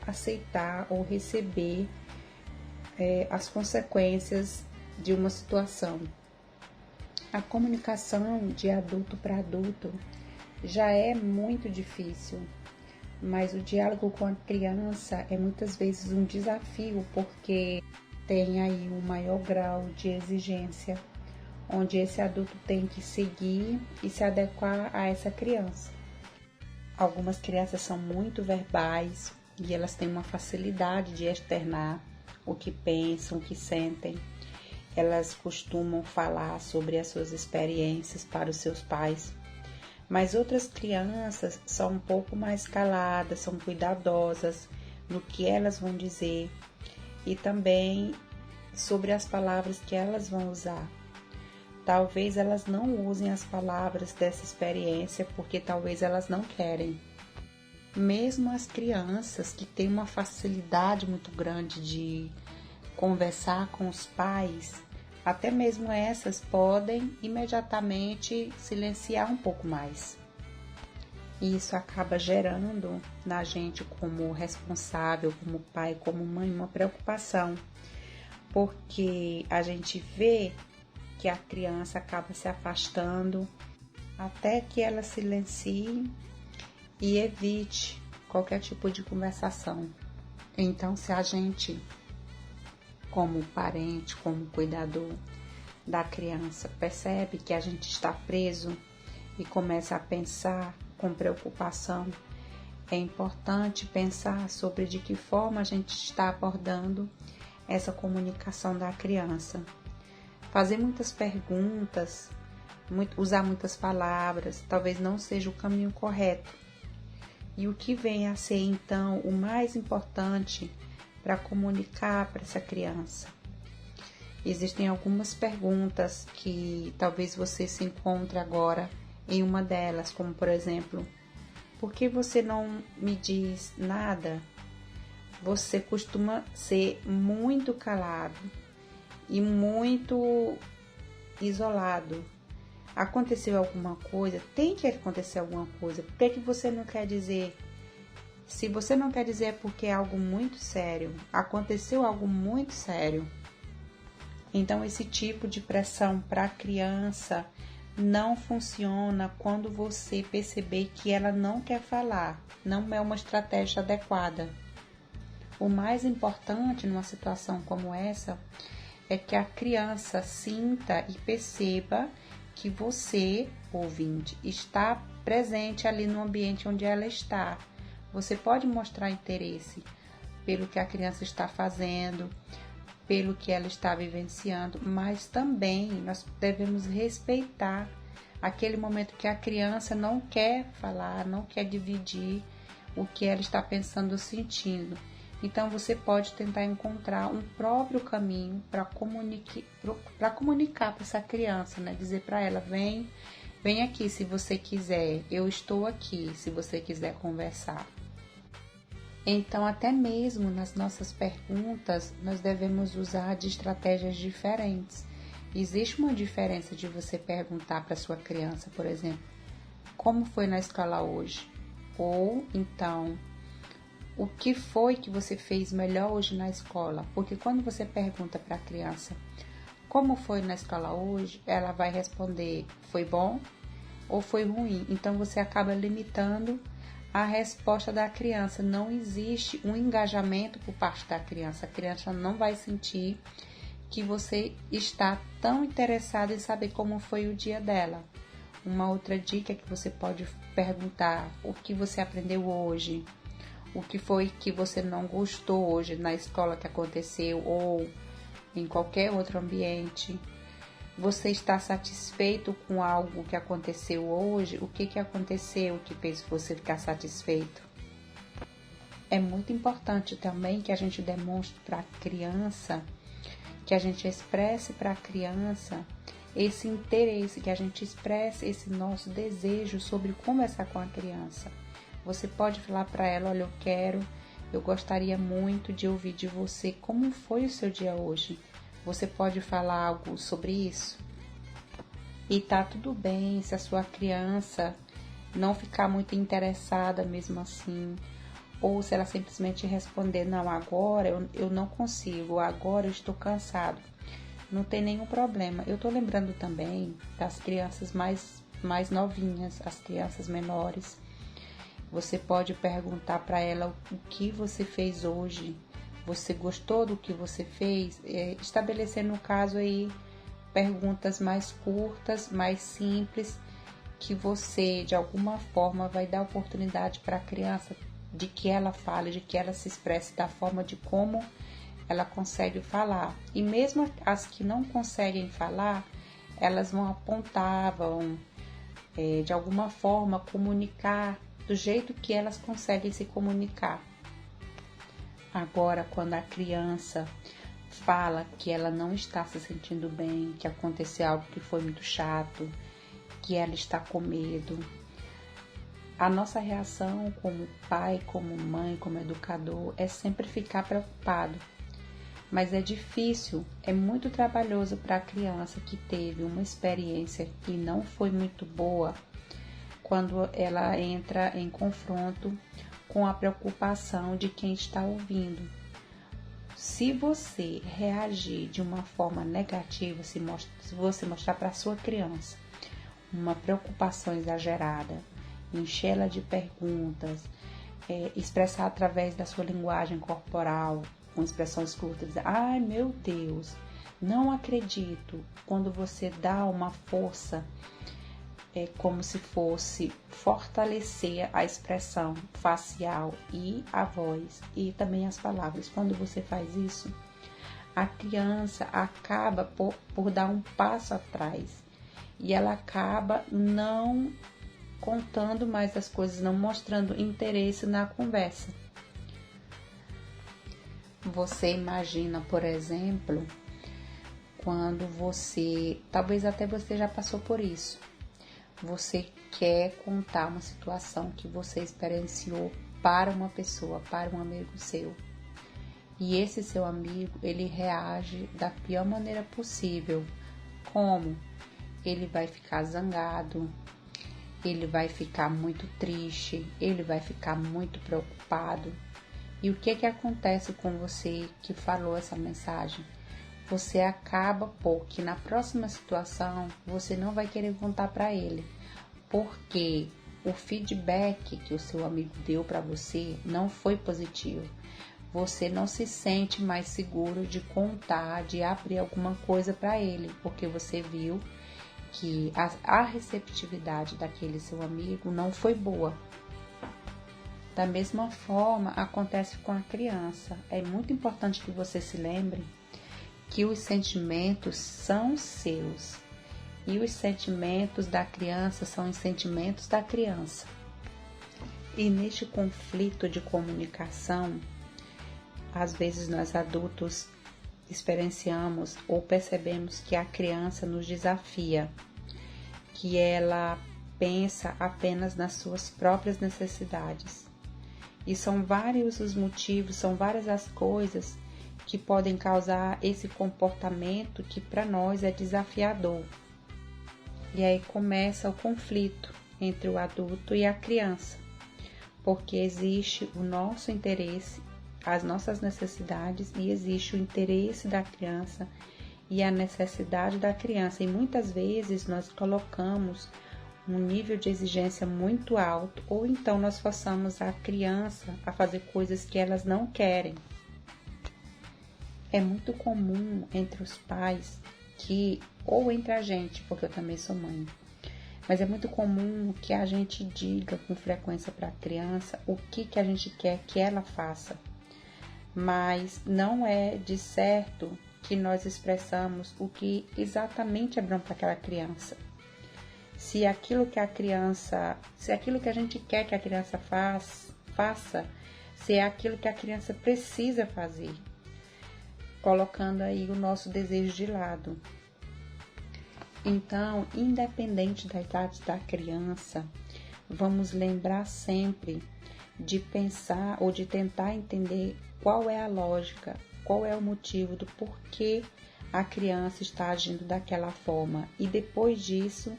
aceitar ou receber as consequências de uma situação. A comunicação de adulto para adulto já é muito difícil, mas o diálogo com a criança é muitas vezes um desafio, porque tem aí um maior grau de exigência, onde esse adulto tem que seguir e se adequar a essa criança. Algumas crianças são muito verbais e elas têm uma facilidade de externar o que pensam, o que sentem. Elas costumam falar sobre as suas experiências para os seus pais. Mas outras crianças são um pouco mais caladas, são cuidadosas no que elas vão dizer e também sobre as palavras que elas vão usar. Talvez elas não usem as palavras dessa experiência porque talvez elas não querem. Mesmo as crianças que têm uma facilidade muito grande de conversar com os pais, até mesmo essas podem imediatamente silenciar um pouco mais. E isso acaba gerando na gente, como responsável, como pai, como mãe, uma preocupação, porque a gente vê que a criança acaba se afastando até que ela silencie e evite qualquer tipo de conversação. Então, se a gente, como parente, como cuidador da criança, percebe que a gente está preso e começa a pensar com preocupação, é importante pensar sobre de que forma a gente está abordando essa comunicação da criança. Fazer muitas perguntas, usar muitas palavras, talvez não seja o caminho correto. E o que vem a ser, então, o mais importante para comunicar para essa criança? Existem algumas perguntas que talvez você se encontre agora em uma delas, como por exemplo, por que você não me diz nada? Você costuma ser muito calado e muito isolado. Aconteceu alguma coisa? Tem que acontecer alguma coisa. Por que você não quer dizer? Se você não quer dizer é porque é algo muito sério. Aconteceu algo muito sério. Então, esse tipo de pressão para a criança não funciona quando você perceber que ela não quer falar. Não é uma estratégia adequada. O mais importante numa situação como essa é que a criança sinta e perceba que você, ouvinte, está presente ali no ambiente onde ela está. Você pode mostrar interesse pelo que a criança está fazendo, pelo que ela está vivenciando, mas também nós devemos respeitar aquele momento que a criança não quer falar, não quer dividir o que ela está pensando ou sentindo. Então, você pode tentar encontrar um próprio caminho para comunicar para essa criança, né? Dizer para ela, vem aqui se você quiser, eu estou aqui se você quiser conversar. Então, até mesmo nas nossas perguntas, nós devemos usar de estratégias diferentes. Existe uma diferença de você perguntar para sua criança, por exemplo, como foi na escola hoje? Ou então, o que foi que você fez melhor hoje na escola? Porque quando você pergunta para a criança como foi na escola hoje, ela vai responder foi bom ou foi ruim. Então você acaba limitando a resposta da criança. Não existe um engajamento por parte da criança. A criança não vai sentir que você está tão interessado em saber como foi o dia dela. Uma outra dica é que você pode perguntar o que você aprendeu hoje, o que foi que você não gostou hoje na escola que aconteceu ou em qualquer outro ambiente. Você está satisfeito com algo que aconteceu hoje? O que aconteceu que fez você ficar satisfeito? É muito importante também que a gente demonstre para a criança, que a gente expresse para a criança esse interesse, que a gente expresse esse nosso desejo sobre conversar com a criança. Você pode falar para ela, olha, eu gostaria muito de ouvir de você como foi o seu dia hoje. Você pode falar algo sobre isso? E tá tudo bem se a sua criança não ficar muito interessada mesmo assim, ou se ela simplesmente responder, não, agora eu não consigo, agora eu estou cansado. Não tem nenhum problema. Eu tô lembrando também das crianças mais novinhas, as crianças menores. Você pode perguntar para ela o que você fez hoje. Você gostou do que você fez? Estabelecer, no caso aí, perguntas mais curtas, mais simples, que você, de alguma forma, vai dar oportunidade para a criança de que ela fale, de que ela se expresse da forma de como ela consegue falar. E mesmo as que não conseguem falar, elas vão apontar, vão, de alguma forma, comunicar do jeito que elas conseguem se comunicar. Agora, quando a criança fala que ela não está se sentindo bem, que aconteceu algo que foi muito chato, que ela está com medo, a nossa reação como pai, como mãe, como educador, é sempre ficar preocupado. Mas é difícil, é muito trabalhoso para a criança que teve uma experiência que não foi muito boa, quando ela entra em confronto com a preocupação de quem está ouvindo. Se você reagir de uma forma negativa, se você mostrar para a sua criança uma preocupação exagerada, enchê-la de perguntas, expressar através da sua linguagem corporal, com expressões curtas, dizer, ai meu Deus, não acredito, quando você dá uma força, é como se fosse fortalecer a expressão facial e a voz e também as palavras. Quando você faz isso, a criança acaba por dar um passo atrás e ela acaba não contando mais as coisas, não mostrando interesse na conversa. Você imagina, por exemplo, quando talvez até você já passou por isso, você quer contar uma situação que você experienciou para uma pessoa, para um amigo seu. E esse seu amigo, ele reage da pior maneira possível. Como? Ele vai ficar zangado, ele vai ficar muito triste, ele vai ficar muito preocupado. E o que acontece com você que falou essa mensagem? Você acaba porque na próxima situação você não vai querer contar para ele, porque o feedback que o seu amigo deu para você não foi positivo. Você não se sente mais seguro de contar, de abrir alguma coisa para ele, porque você viu que a receptividade daquele seu amigo não foi boa. Da mesma forma, acontece com a criança. É muito importante que você se lembre que os sentimentos são seus e os sentimentos da criança são os sentimentos da criança. E neste conflito de comunicação, às vezes nós adultos experienciamos ou percebemos que a criança nos desafia, que ela pensa apenas nas suas próprias necessidades. E são vários os motivos, são várias as coisas que podem causar esse comportamento que para nós é desafiador. E aí começa o conflito entre o adulto e a criança, porque existe o nosso interesse, as nossas necessidades e existe o interesse da criança e a necessidade da criança. E muitas vezes nós colocamos um nível de exigência muito alto, ou então nós forçamos a criança a fazer coisas que elas não querem. É muito comum entre os pais ou entre a gente, porque eu também sou mãe, mas é muito comum que a gente diga com frequência para a criança o que a gente quer que ela faça, mas não é de certo que nós expressamos o que exatamente é bom para aquela criança. Se aquilo que a gente quer que a criança faça, se é aquilo que a criança precisa fazer, colocando aí o nosso desejo de lado. Então, independente da idade da criança, vamos lembrar sempre de pensar ou de tentar entender qual é a lógica, qual é o motivo do porquê a criança está agindo daquela forma. E depois disso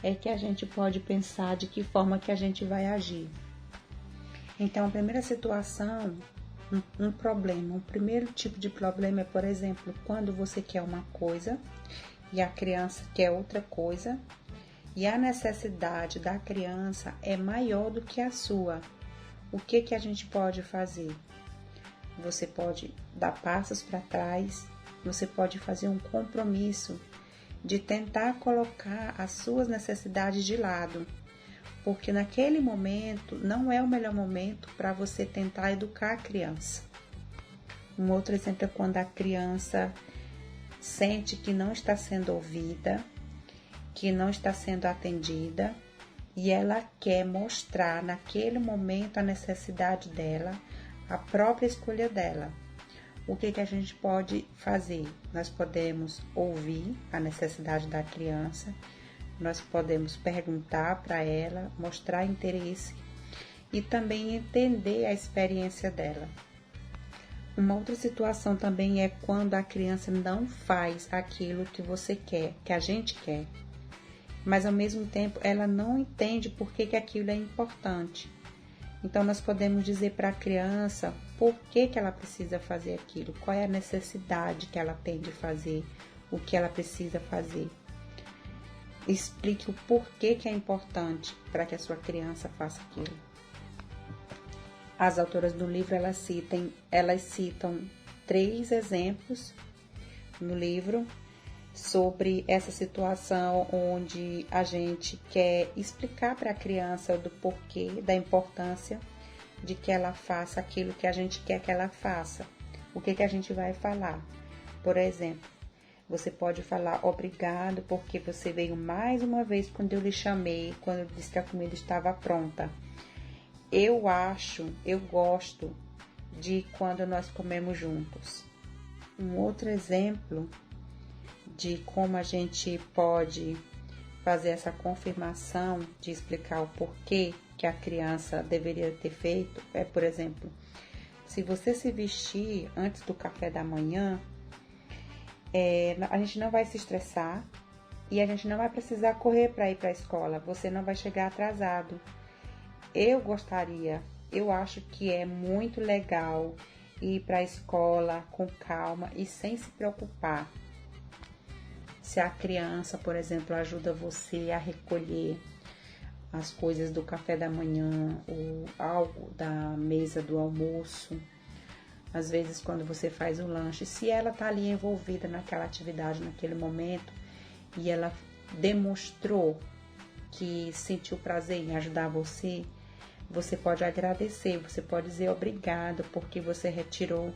é que a gente pode pensar de que forma que a gente vai agir. Então, a primeira situação, um primeiro tipo de problema é, por exemplo, quando você quer uma coisa e a criança quer outra coisa, e a necessidade da criança é maior do que a sua. O que a gente pode fazer? Você pode dar passos para trás, você pode fazer um compromisso de tentar colocar as suas necessidades de lado, porque naquele momento não é o melhor momento para você tentar educar a criança. Um outro exemplo é quando a criança sente que não está sendo ouvida, que não está sendo atendida, e ela quer mostrar naquele momento a necessidade dela, a própria escolha dela. O que a gente pode fazer? Nós podemos ouvir a necessidade da criança, nós podemos perguntar para ela, mostrar interesse e também entender a experiência dela. Uma outra situação também é quando a criança não faz aquilo que você quer, que a gente quer, mas ao mesmo tempo ela não entende por que aquilo é importante. Então nós podemos dizer para a criança por que ela precisa fazer aquilo, qual é a necessidade que ela tem de fazer, o que ela precisa fazer. Explique o porquê que é importante para que a sua criança faça aquilo. As autoras do livro, elas citam 3 exemplos no livro sobre essa situação onde a gente quer explicar para a criança do porquê, da importância de que ela faça aquilo que a gente quer que ela faça. O que a gente vai falar? Por exemplo, você pode falar obrigado porque você veio mais uma vez quando eu lhe chamei, quando eu disse que a comida estava pronta. Eu gosto de quando nós comemos juntos. Um outro exemplo de como a gente pode fazer essa confirmação, de explicar o porquê que a criança deveria ter feito, é, por exemplo, se você se vestir antes do café da manhã, a gente não vai se estressar e a gente não vai precisar correr para ir para a escola, você não vai chegar atrasado. Eu acho que é muito legal ir para a escola com calma e sem se preocupar. Se a criança, por exemplo, ajuda você a recolher as coisas do café da manhã ou algo da mesa do almoço, às vezes quando você faz o lanche, se ela está ali envolvida naquela atividade naquele momento e ela demonstrou que sentiu prazer em ajudar você, você pode agradecer, você pode dizer obrigado porque você retirou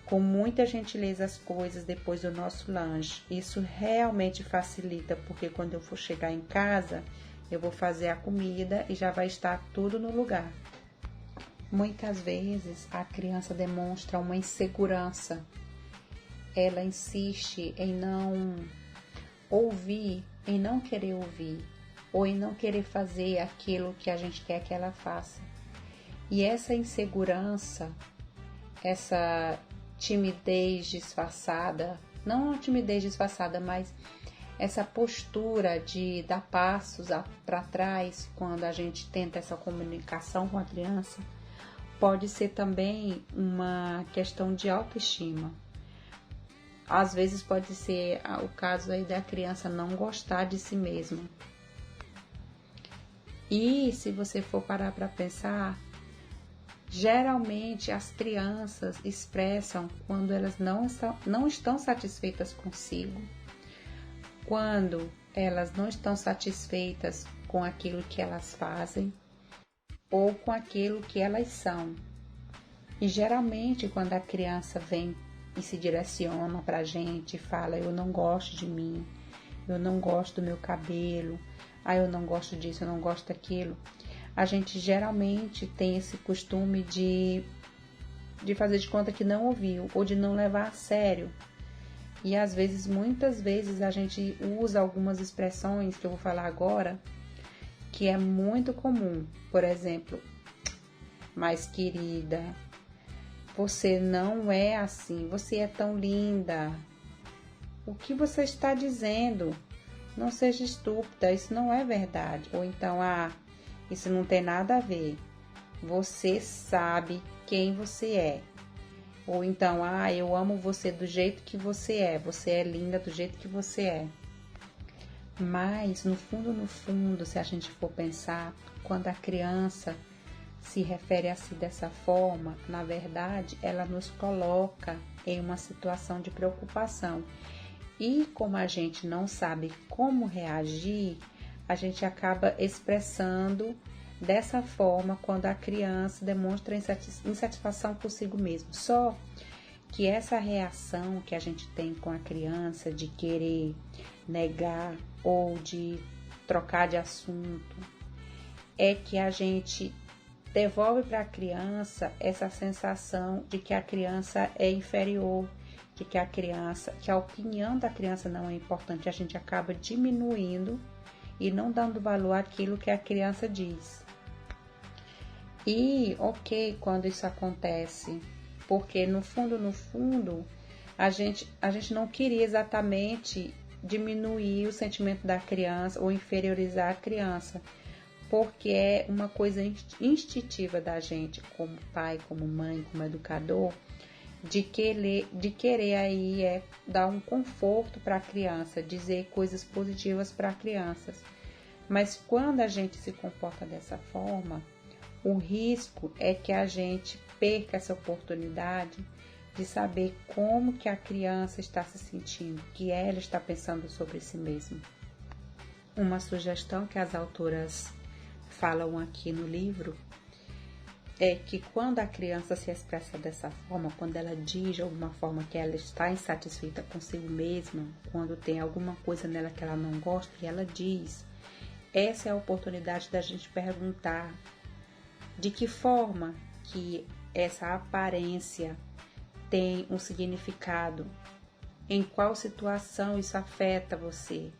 com muita gentileza as coisas depois do nosso lanche. Isso realmente facilita, porque quando eu for chegar em casa, eu vou fazer a comida e já vai estar tudo no lugar. Muitas vezes a criança demonstra uma insegurança. Ela insiste em não ouvir, em não querer ouvir, ou em não querer fazer aquilo que a gente quer que ela faça. E essa insegurança, essa timidez disfarçada, não uma timidez disfarçada, mas essa postura de dar passos para trás quando a gente tenta essa comunicação com a criança, pode ser também uma questão de autoestima. Às vezes pode ser o caso aí da criança não gostar de si mesma. E se você for parar para pensar, geralmente as crianças expressam quando elas não estão satisfeitas consigo, quando elas não estão satisfeitas com aquilo que elas fazem ou com aquilo que elas são. E geralmente quando a criança vem e se direciona para a gente e fala: eu não gosto de mim, eu não gosto do meu cabelo, eu não gosto disso, eu não gosto daquilo, a gente geralmente tem esse costume de fazer de conta que não ouviu ou de não levar a sério. E às vezes, muitas vezes, a gente usa algumas expressões que eu vou falar agora, que é muito comum. Por exemplo, mas querida, você não é assim, você é tão linda. O que você está dizendo? Não seja estúpida, isso não é verdade. Ou então, isso não tem nada a ver. Você sabe quem você é. Ou então, eu amo você do jeito que você é linda do jeito que você é. Mas, no fundo, se a gente for pensar, quando a criança se refere a si dessa forma, na verdade, ela nos coloca em uma situação de preocupação. E como a gente não sabe como reagir, a gente acaba expressando dessa forma quando a criança demonstra insatisfação consigo mesmo. Só que essa reação que a gente tem com a criança de querer negar ou de trocar de assunto é que a gente devolve para a criança essa sensação de que a criança é inferior, de que a opinião da criança não é importante. A gente acaba diminuindo e não dando valor àquilo que a criança diz. E ok quando isso acontece, porque no fundo, a gente não queria exatamente diminuir o sentimento da criança ou inferiorizar a criança, porque é uma coisa instintiva da gente, como pai, como mãe, como educador, de querer aí dar um conforto para a criança, dizer coisas positivas para crianças. Mas quando a gente se comporta dessa forma, o risco é que a gente perca essa oportunidade de saber como que a criança está se sentindo, o que ela está pensando sobre si mesma. Uma sugestão que as autoras falam aqui no livro é que quando a criança se expressa dessa forma, quando ela diz de alguma forma que ela está insatisfeita consigo mesma, quando tem alguma coisa nela que ela não gosta e ela diz, essa é a oportunidade da gente perguntar de que forma que essa aparência tem um significado, em qual situação isso afeta você.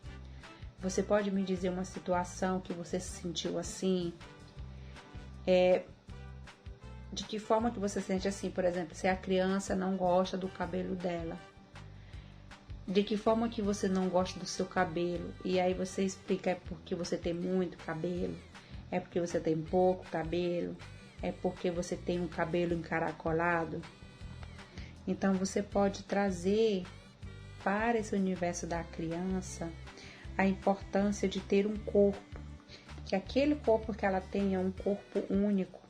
Você pode me dizer uma situação que você se sentiu assim? De que forma que você se sente assim, por exemplo, se a criança não gosta do cabelo dela? De que forma que você não gosta do seu cabelo? E aí você explica, é porque você tem muito cabelo? É porque você tem pouco cabelo? É porque você tem um cabelo encaracolado? Então você pode trazer para esse universo da criança a importância de ter um corpo, que aquele corpo que ela tem é um corpo único,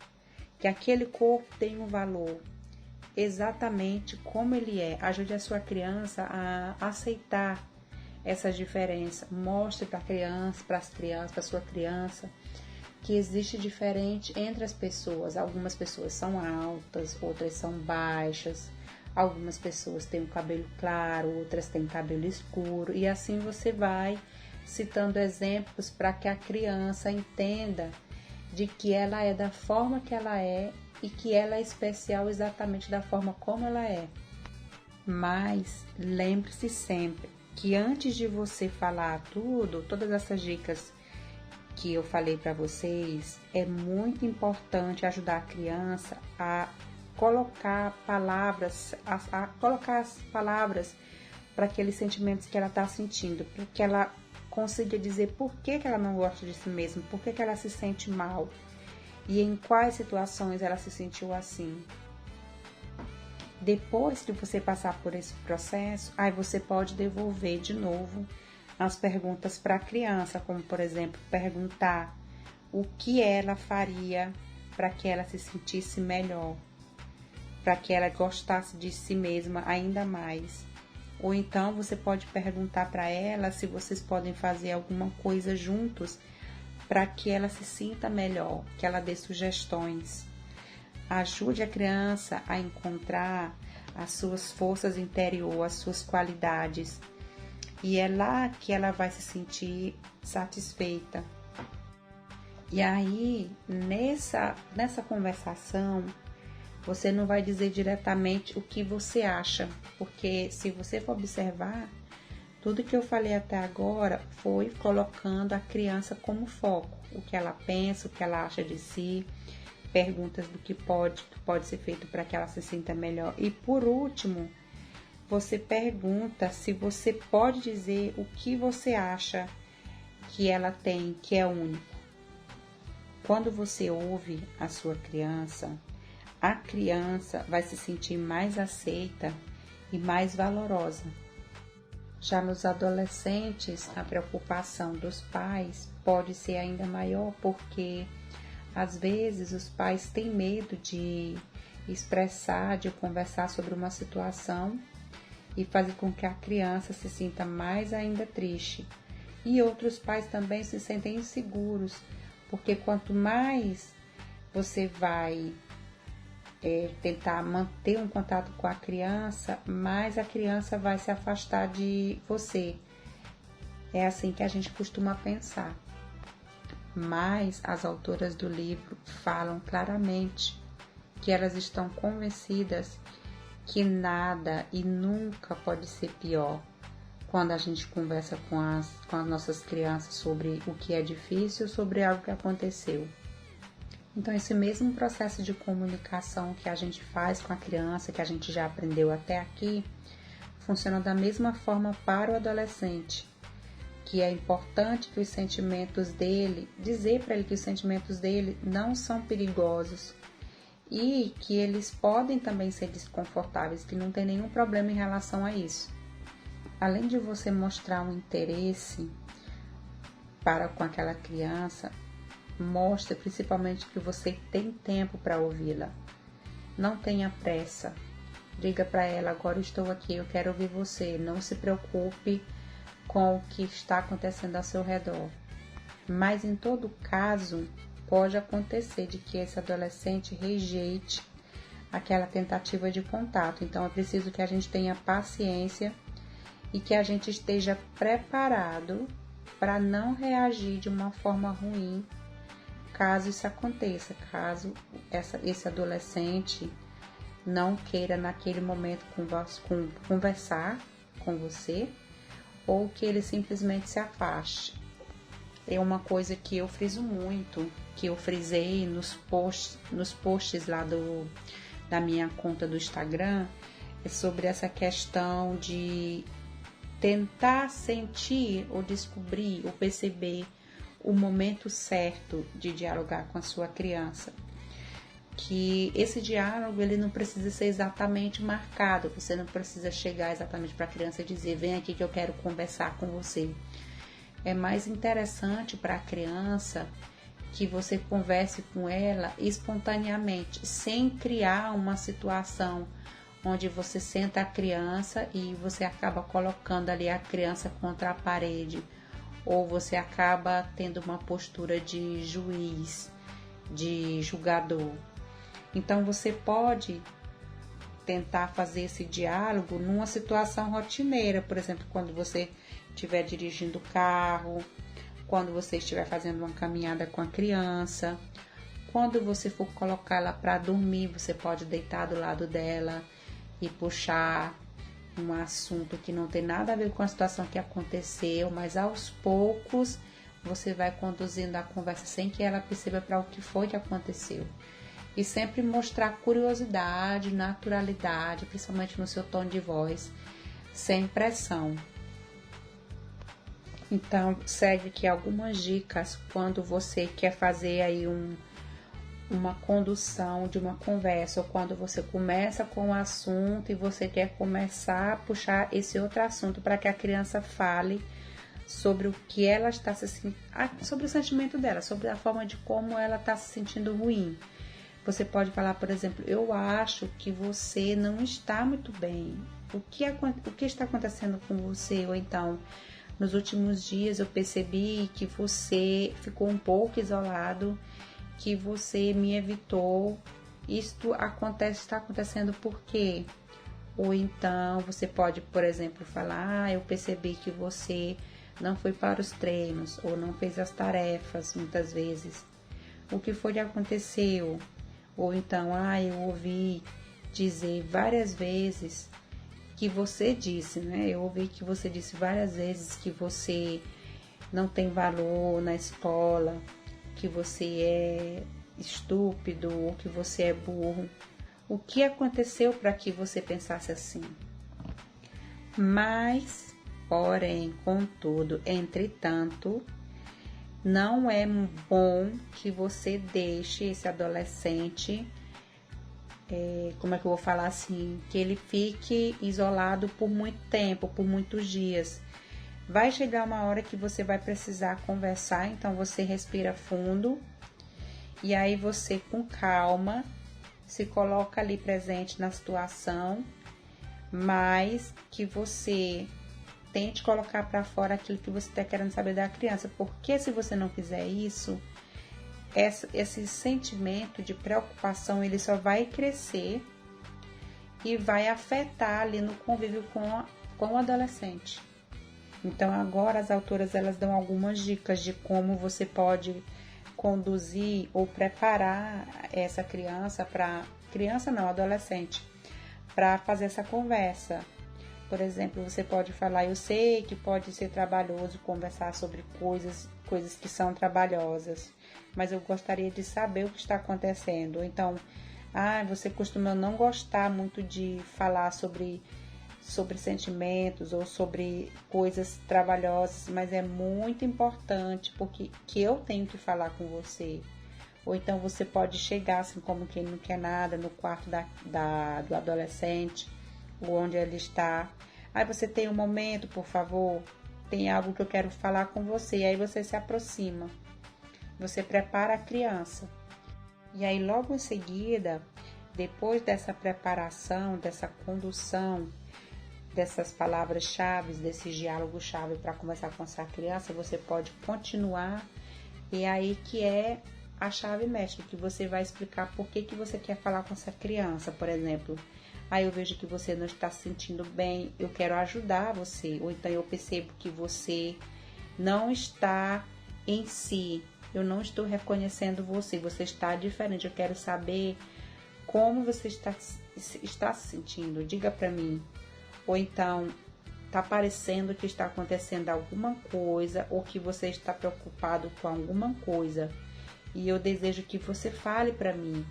que aquele corpo tem um valor, exatamente como ele é. Ajude a sua criança a aceitar essa diferença. Mostre para a sua criança, que existe diferente entre as pessoas. Algumas pessoas são altas, outras são baixas, algumas pessoas têm o cabelo claro, outras têm cabelo escuro, e assim você vai citando exemplos para que a criança entenda de que ela é da forma que ela é e que ela é especial exatamente da forma como ela é. Mas lembre-se sempre que antes de você falar todas essas dicas que eu falei para vocês, é muito importante ajudar a criança a colocar palavras, a colocar as palavras para aqueles sentimentos que ela está sentindo, para que ela consiga dizer por que ela não gosta de si mesma, por que ela se sente mal e em quais situações ela se sentiu assim. Depois que você passar por esse processo, aí você pode devolver de novo as perguntas para a criança, como por exemplo, perguntar o que ela faria para que ela se sentisse melhor, para que ela gostasse de si mesma ainda mais. Ou então você pode perguntar para ela se vocês podem fazer alguma coisa juntos para que ela se sinta melhor, que ela dê sugestões. Ajude a criança a encontrar as suas forças interiores, as suas qualidades. E é lá que ela vai se sentir satisfeita. E aí, nessa conversação, você não vai dizer diretamente o que você acha, porque se você for observar, tudo que eu falei até agora foi colocando a criança como foco, o que ela pensa, o que ela acha de si, perguntas do que pode ser feito para que ela se sinta melhor. E por último, você pergunta se você pode dizer o que você acha que ela tem, que é único. Quando você ouve a sua criança, a criança vai se sentir mais aceita e mais valorosa. Já nos adolescentes, a preocupação dos pais pode ser ainda maior, porque às vezes os pais têm medo de expressar, de conversar sobre uma situação e fazer com que a criança se sinta mais ainda triste. E outros pais também se sentem inseguros, porque quanto mais você vai tentar manter um contato com a criança, mais a criança vai se afastar de você. É assim que a gente costuma pensar. Mas as autoras do livro falam claramente que elas estão convencidas que nada e nunca pode ser pior quando a gente conversa com as nossas crianças sobre o que é difícil, sobre algo que aconteceu. Então, esse mesmo processo de comunicação que a gente faz com a criança, que a gente já aprendeu até aqui, funciona da mesma forma para o adolescente, que é importante que os sentimentos dele, dizer para ele que os sentimentos dele não são perigosos e que eles podem também ser desconfortáveis, que não tem nenhum problema em relação a isso. Além de você mostrar um interesse para com aquela criança, mostre principalmente que você tem tempo para ouvi-la. Não tenha pressa. Diga para ela: agora eu estou aqui, eu quero ouvir você. Não se preocupe com o que está acontecendo ao seu redor. Mas em todo caso, pode acontecer de que esse adolescente rejeite aquela tentativa de contato. Então é preciso que a gente tenha paciência e que a gente esteja preparado para não reagir de uma forma ruim caso isso aconteça, caso esse adolescente não queira naquele momento conversar com você ou que ele simplesmente se afaste. É uma coisa que eu friso muito, que eu frisei nos posts lá da minha conta do Instagram, é sobre essa questão de tentar sentir ou descobrir ou perceber o momento certo de dialogar com a sua criança. Que esse diálogo ele não precisa ser exatamente marcado, você não precisa chegar exatamente para a criança e dizer: vem aqui que eu quero conversar com você. É mais interessante para a criança que você converse com ela espontaneamente, sem criar uma situação onde você senta a criança e você acaba colocando ali a criança contra a parede, ou você acaba tendo uma postura de juiz, de julgador. Então você pode tentar fazer esse diálogo numa situação rotineira, por exemplo, quando você estiver dirigindo o carro, quando você estiver fazendo uma caminhada com a criança, quando você for colocá-la para dormir, você pode deitar do lado dela e puxar um assunto que não tem nada a ver com a situação que aconteceu, mas aos poucos você vai conduzindo a conversa sem que ela perceba para o que foi que aconteceu. E sempre mostrar curiosidade, naturalidade, principalmente no seu tom de voz, sem pressão. Então, segue aqui algumas dicas quando você quer fazer aí uma condução de uma conversa, ou quando você começa com um assunto e você quer começar a puxar esse outro assunto para que a criança fale sobre o que ela está se sentindo, sobre o sentimento dela, sobre a forma de como ela está se sentindo ruim. Você pode falar, por exemplo, eu acho que você não está muito bem. O que está acontecendo com você? Ou então, nos últimos dias eu percebi que você ficou um pouco isolado, que você me evitou. Isto está acontecendo por quê? Ou então você pode, por exemplo, falar, eu percebi que você não foi para os treinos ou não fez as tarefas muitas vezes. O que foi que aconteceu? Ou então, eu ouvi dizer várias vezes que você disse, né? Eu ouvi que você disse várias vezes que você não tem valor na escola, que você é estúpido ou que você é burro. O que aconteceu para que você pensasse assim? Mas, porém, contudo, entretanto, não é bom que você deixe esse adolescente, como é que eu vou falar assim, que ele fique isolado por muito tempo, por muitos dias. Vai chegar uma hora que você vai precisar conversar, então você respira fundo e aí você, com calma, se coloca ali presente na situação, mas que você tente colocar para fora aquilo que você está querendo saber da criança, porque se você não fizer isso, esse sentimento de preocupação ele só vai crescer e vai afetar ali no convívio com o adolescente. Então agora as autoras elas dão algumas dicas de como você pode conduzir ou preparar essa adolescente, para fazer essa conversa. Por exemplo, você pode falar, eu sei que pode ser trabalhoso conversar sobre coisas que são trabalhosas, mas eu gostaria de saber o que está acontecendo. Então, você costuma não gostar muito de falar sobre sentimentos ou sobre coisas trabalhosas, mas é muito importante porque que eu tenho que falar com você. Ou então você pode chegar assim como quem não quer nada no quarto do adolescente, onde ele está. Você tem um momento, por favor, tem algo que eu quero falar com você. E aí você se aproxima, você prepara a criança. E aí logo em seguida, depois dessa preparação, dessa condução, dessas palavras-chave, desse diálogo-chave para conversar com essa criança, você pode continuar. E aí que é a chave mestre, que você vai explicar por que você quer falar com essa criança, por exemplo. Eu vejo que você não está se sentindo bem, eu quero ajudar você. Ou então eu percebo que você não está em si, eu não estou reconhecendo você está diferente, eu quero saber como você está se sentindo, diga para mim. Ou então, está parecendo que está acontecendo alguma coisa ou que você está preocupado com alguma coisa. E eu desejo que você fale para mim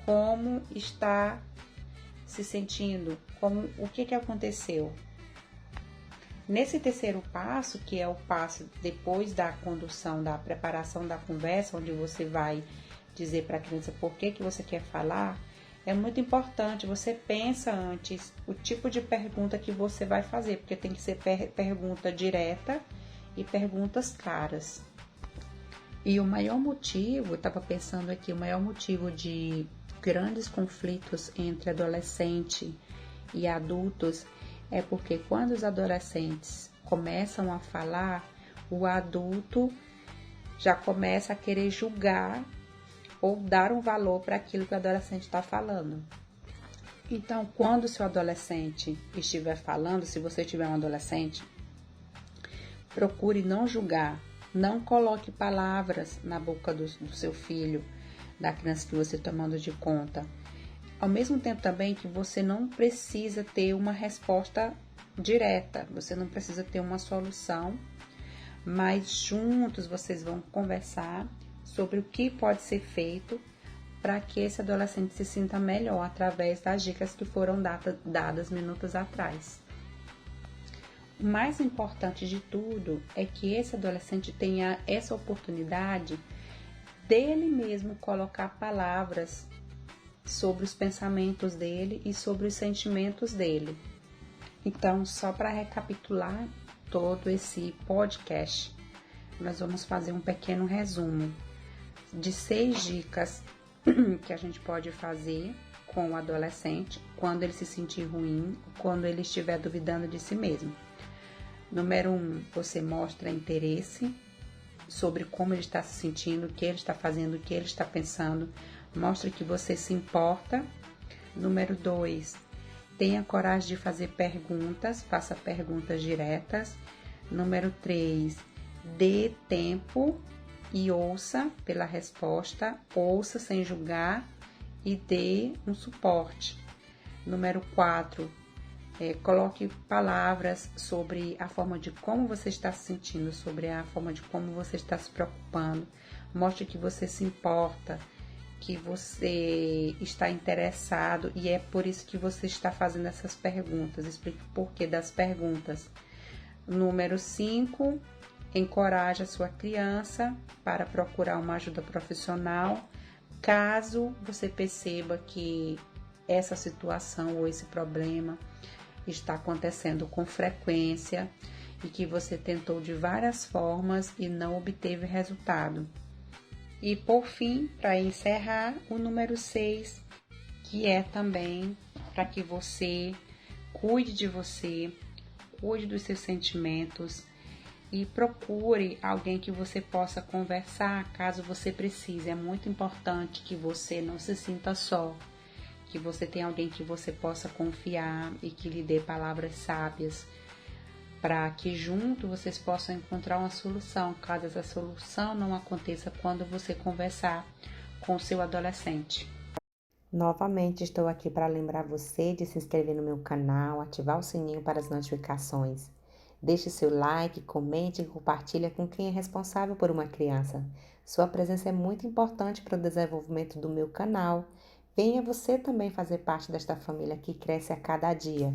como está se sentindo, o que aconteceu. Nesse terceiro passo, que é o passo depois da condução, da preparação da conversa, onde você vai dizer para a criança por que você quer falar, é muito importante, você pensa antes o tipo de pergunta que você vai fazer, porque tem que ser pergunta direta e perguntas claras. E o maior motivo, eu estava pensando aqui, o maior motivo de grandes conflitos entre adolescente e adultos é porque quando os adolescentes começam a falar, o adulto já começa a querer julgar ou dar um valor para aquilo que o adolescente está falando. Então, quando o seu adolescente estiver falando, se você tiver um adolescente, procure não julgar, não coloque palavras na boca do seu filho, da criança que você está tomando de conta. Ao mesmo tempo também que você não precisa ter uma resposta direta, você não precisa ter uma solução, mas juntos vocês vão conversar sobre o que pode ser feito para que esse adolescente se sinta melhor através das dicas que foram dadas minutos atrás. O mais importante de tudo é que esse adolescente tenha essa oportunidade dele mesmo colocar palavras sobre os pensamentos dele e sobre os sentimentos dele. Então, só para recapitular, todo esse podcast, nós vamos fazer um pequeno resumo de 6 dicas que a gente pode fazer com o adolescente quando ele se sentir ruim, quando ele estiver duvidando de si mesmo. Número 1, você mostra interesse sobre como ele está se sentindo, o que ele está fazendo, o que ele está pensando. Mostre que você se importa. Número 2, tenha coragem de fazer perguntas, faça perguntas diretas. Número 3, dê tempo e ouça pela resposta, ouça sem julgar e dê um suporte. Número 4, coloque palavras sobre a forma de como você está se sentindo, sobre a forma de como você está se preocupando. Mostre que você se importa, que você está interessado e é por isso que você está fazendo essas perguntas. Explique o porquê das perguntas. Número 5, encoraje a sua criança para procurar uma ajuda profissional, caso você perceba que essa situação ou esse problema está acontecendo com frequência e que você tentou de várias formas e não obteve resultado. E por fim, para encerrar, o número 6, que é também para que você cuide de você, cuide dos seus sentimentos e procure alguém que você possa conversar caso você precise. É muito importante que você não se sinta só, que você tenha alguém que você possa confiar e que lhe dê palavras sábias, para que junto vocês possam encontrar uma solução, caso essa solução não aconteça quando você conversar com o seu adolescente. Novamente estou aqui para lembrar você de se inscrever no meu canal, ativar o sininho para as notificações. Deixe seu like, comente e compartilhe com quem é responsável por uma criança. Sua presença é muito importante para o desenvolvimento do meu canal. Venha você também fazer parte desta família que cresce a cada dia.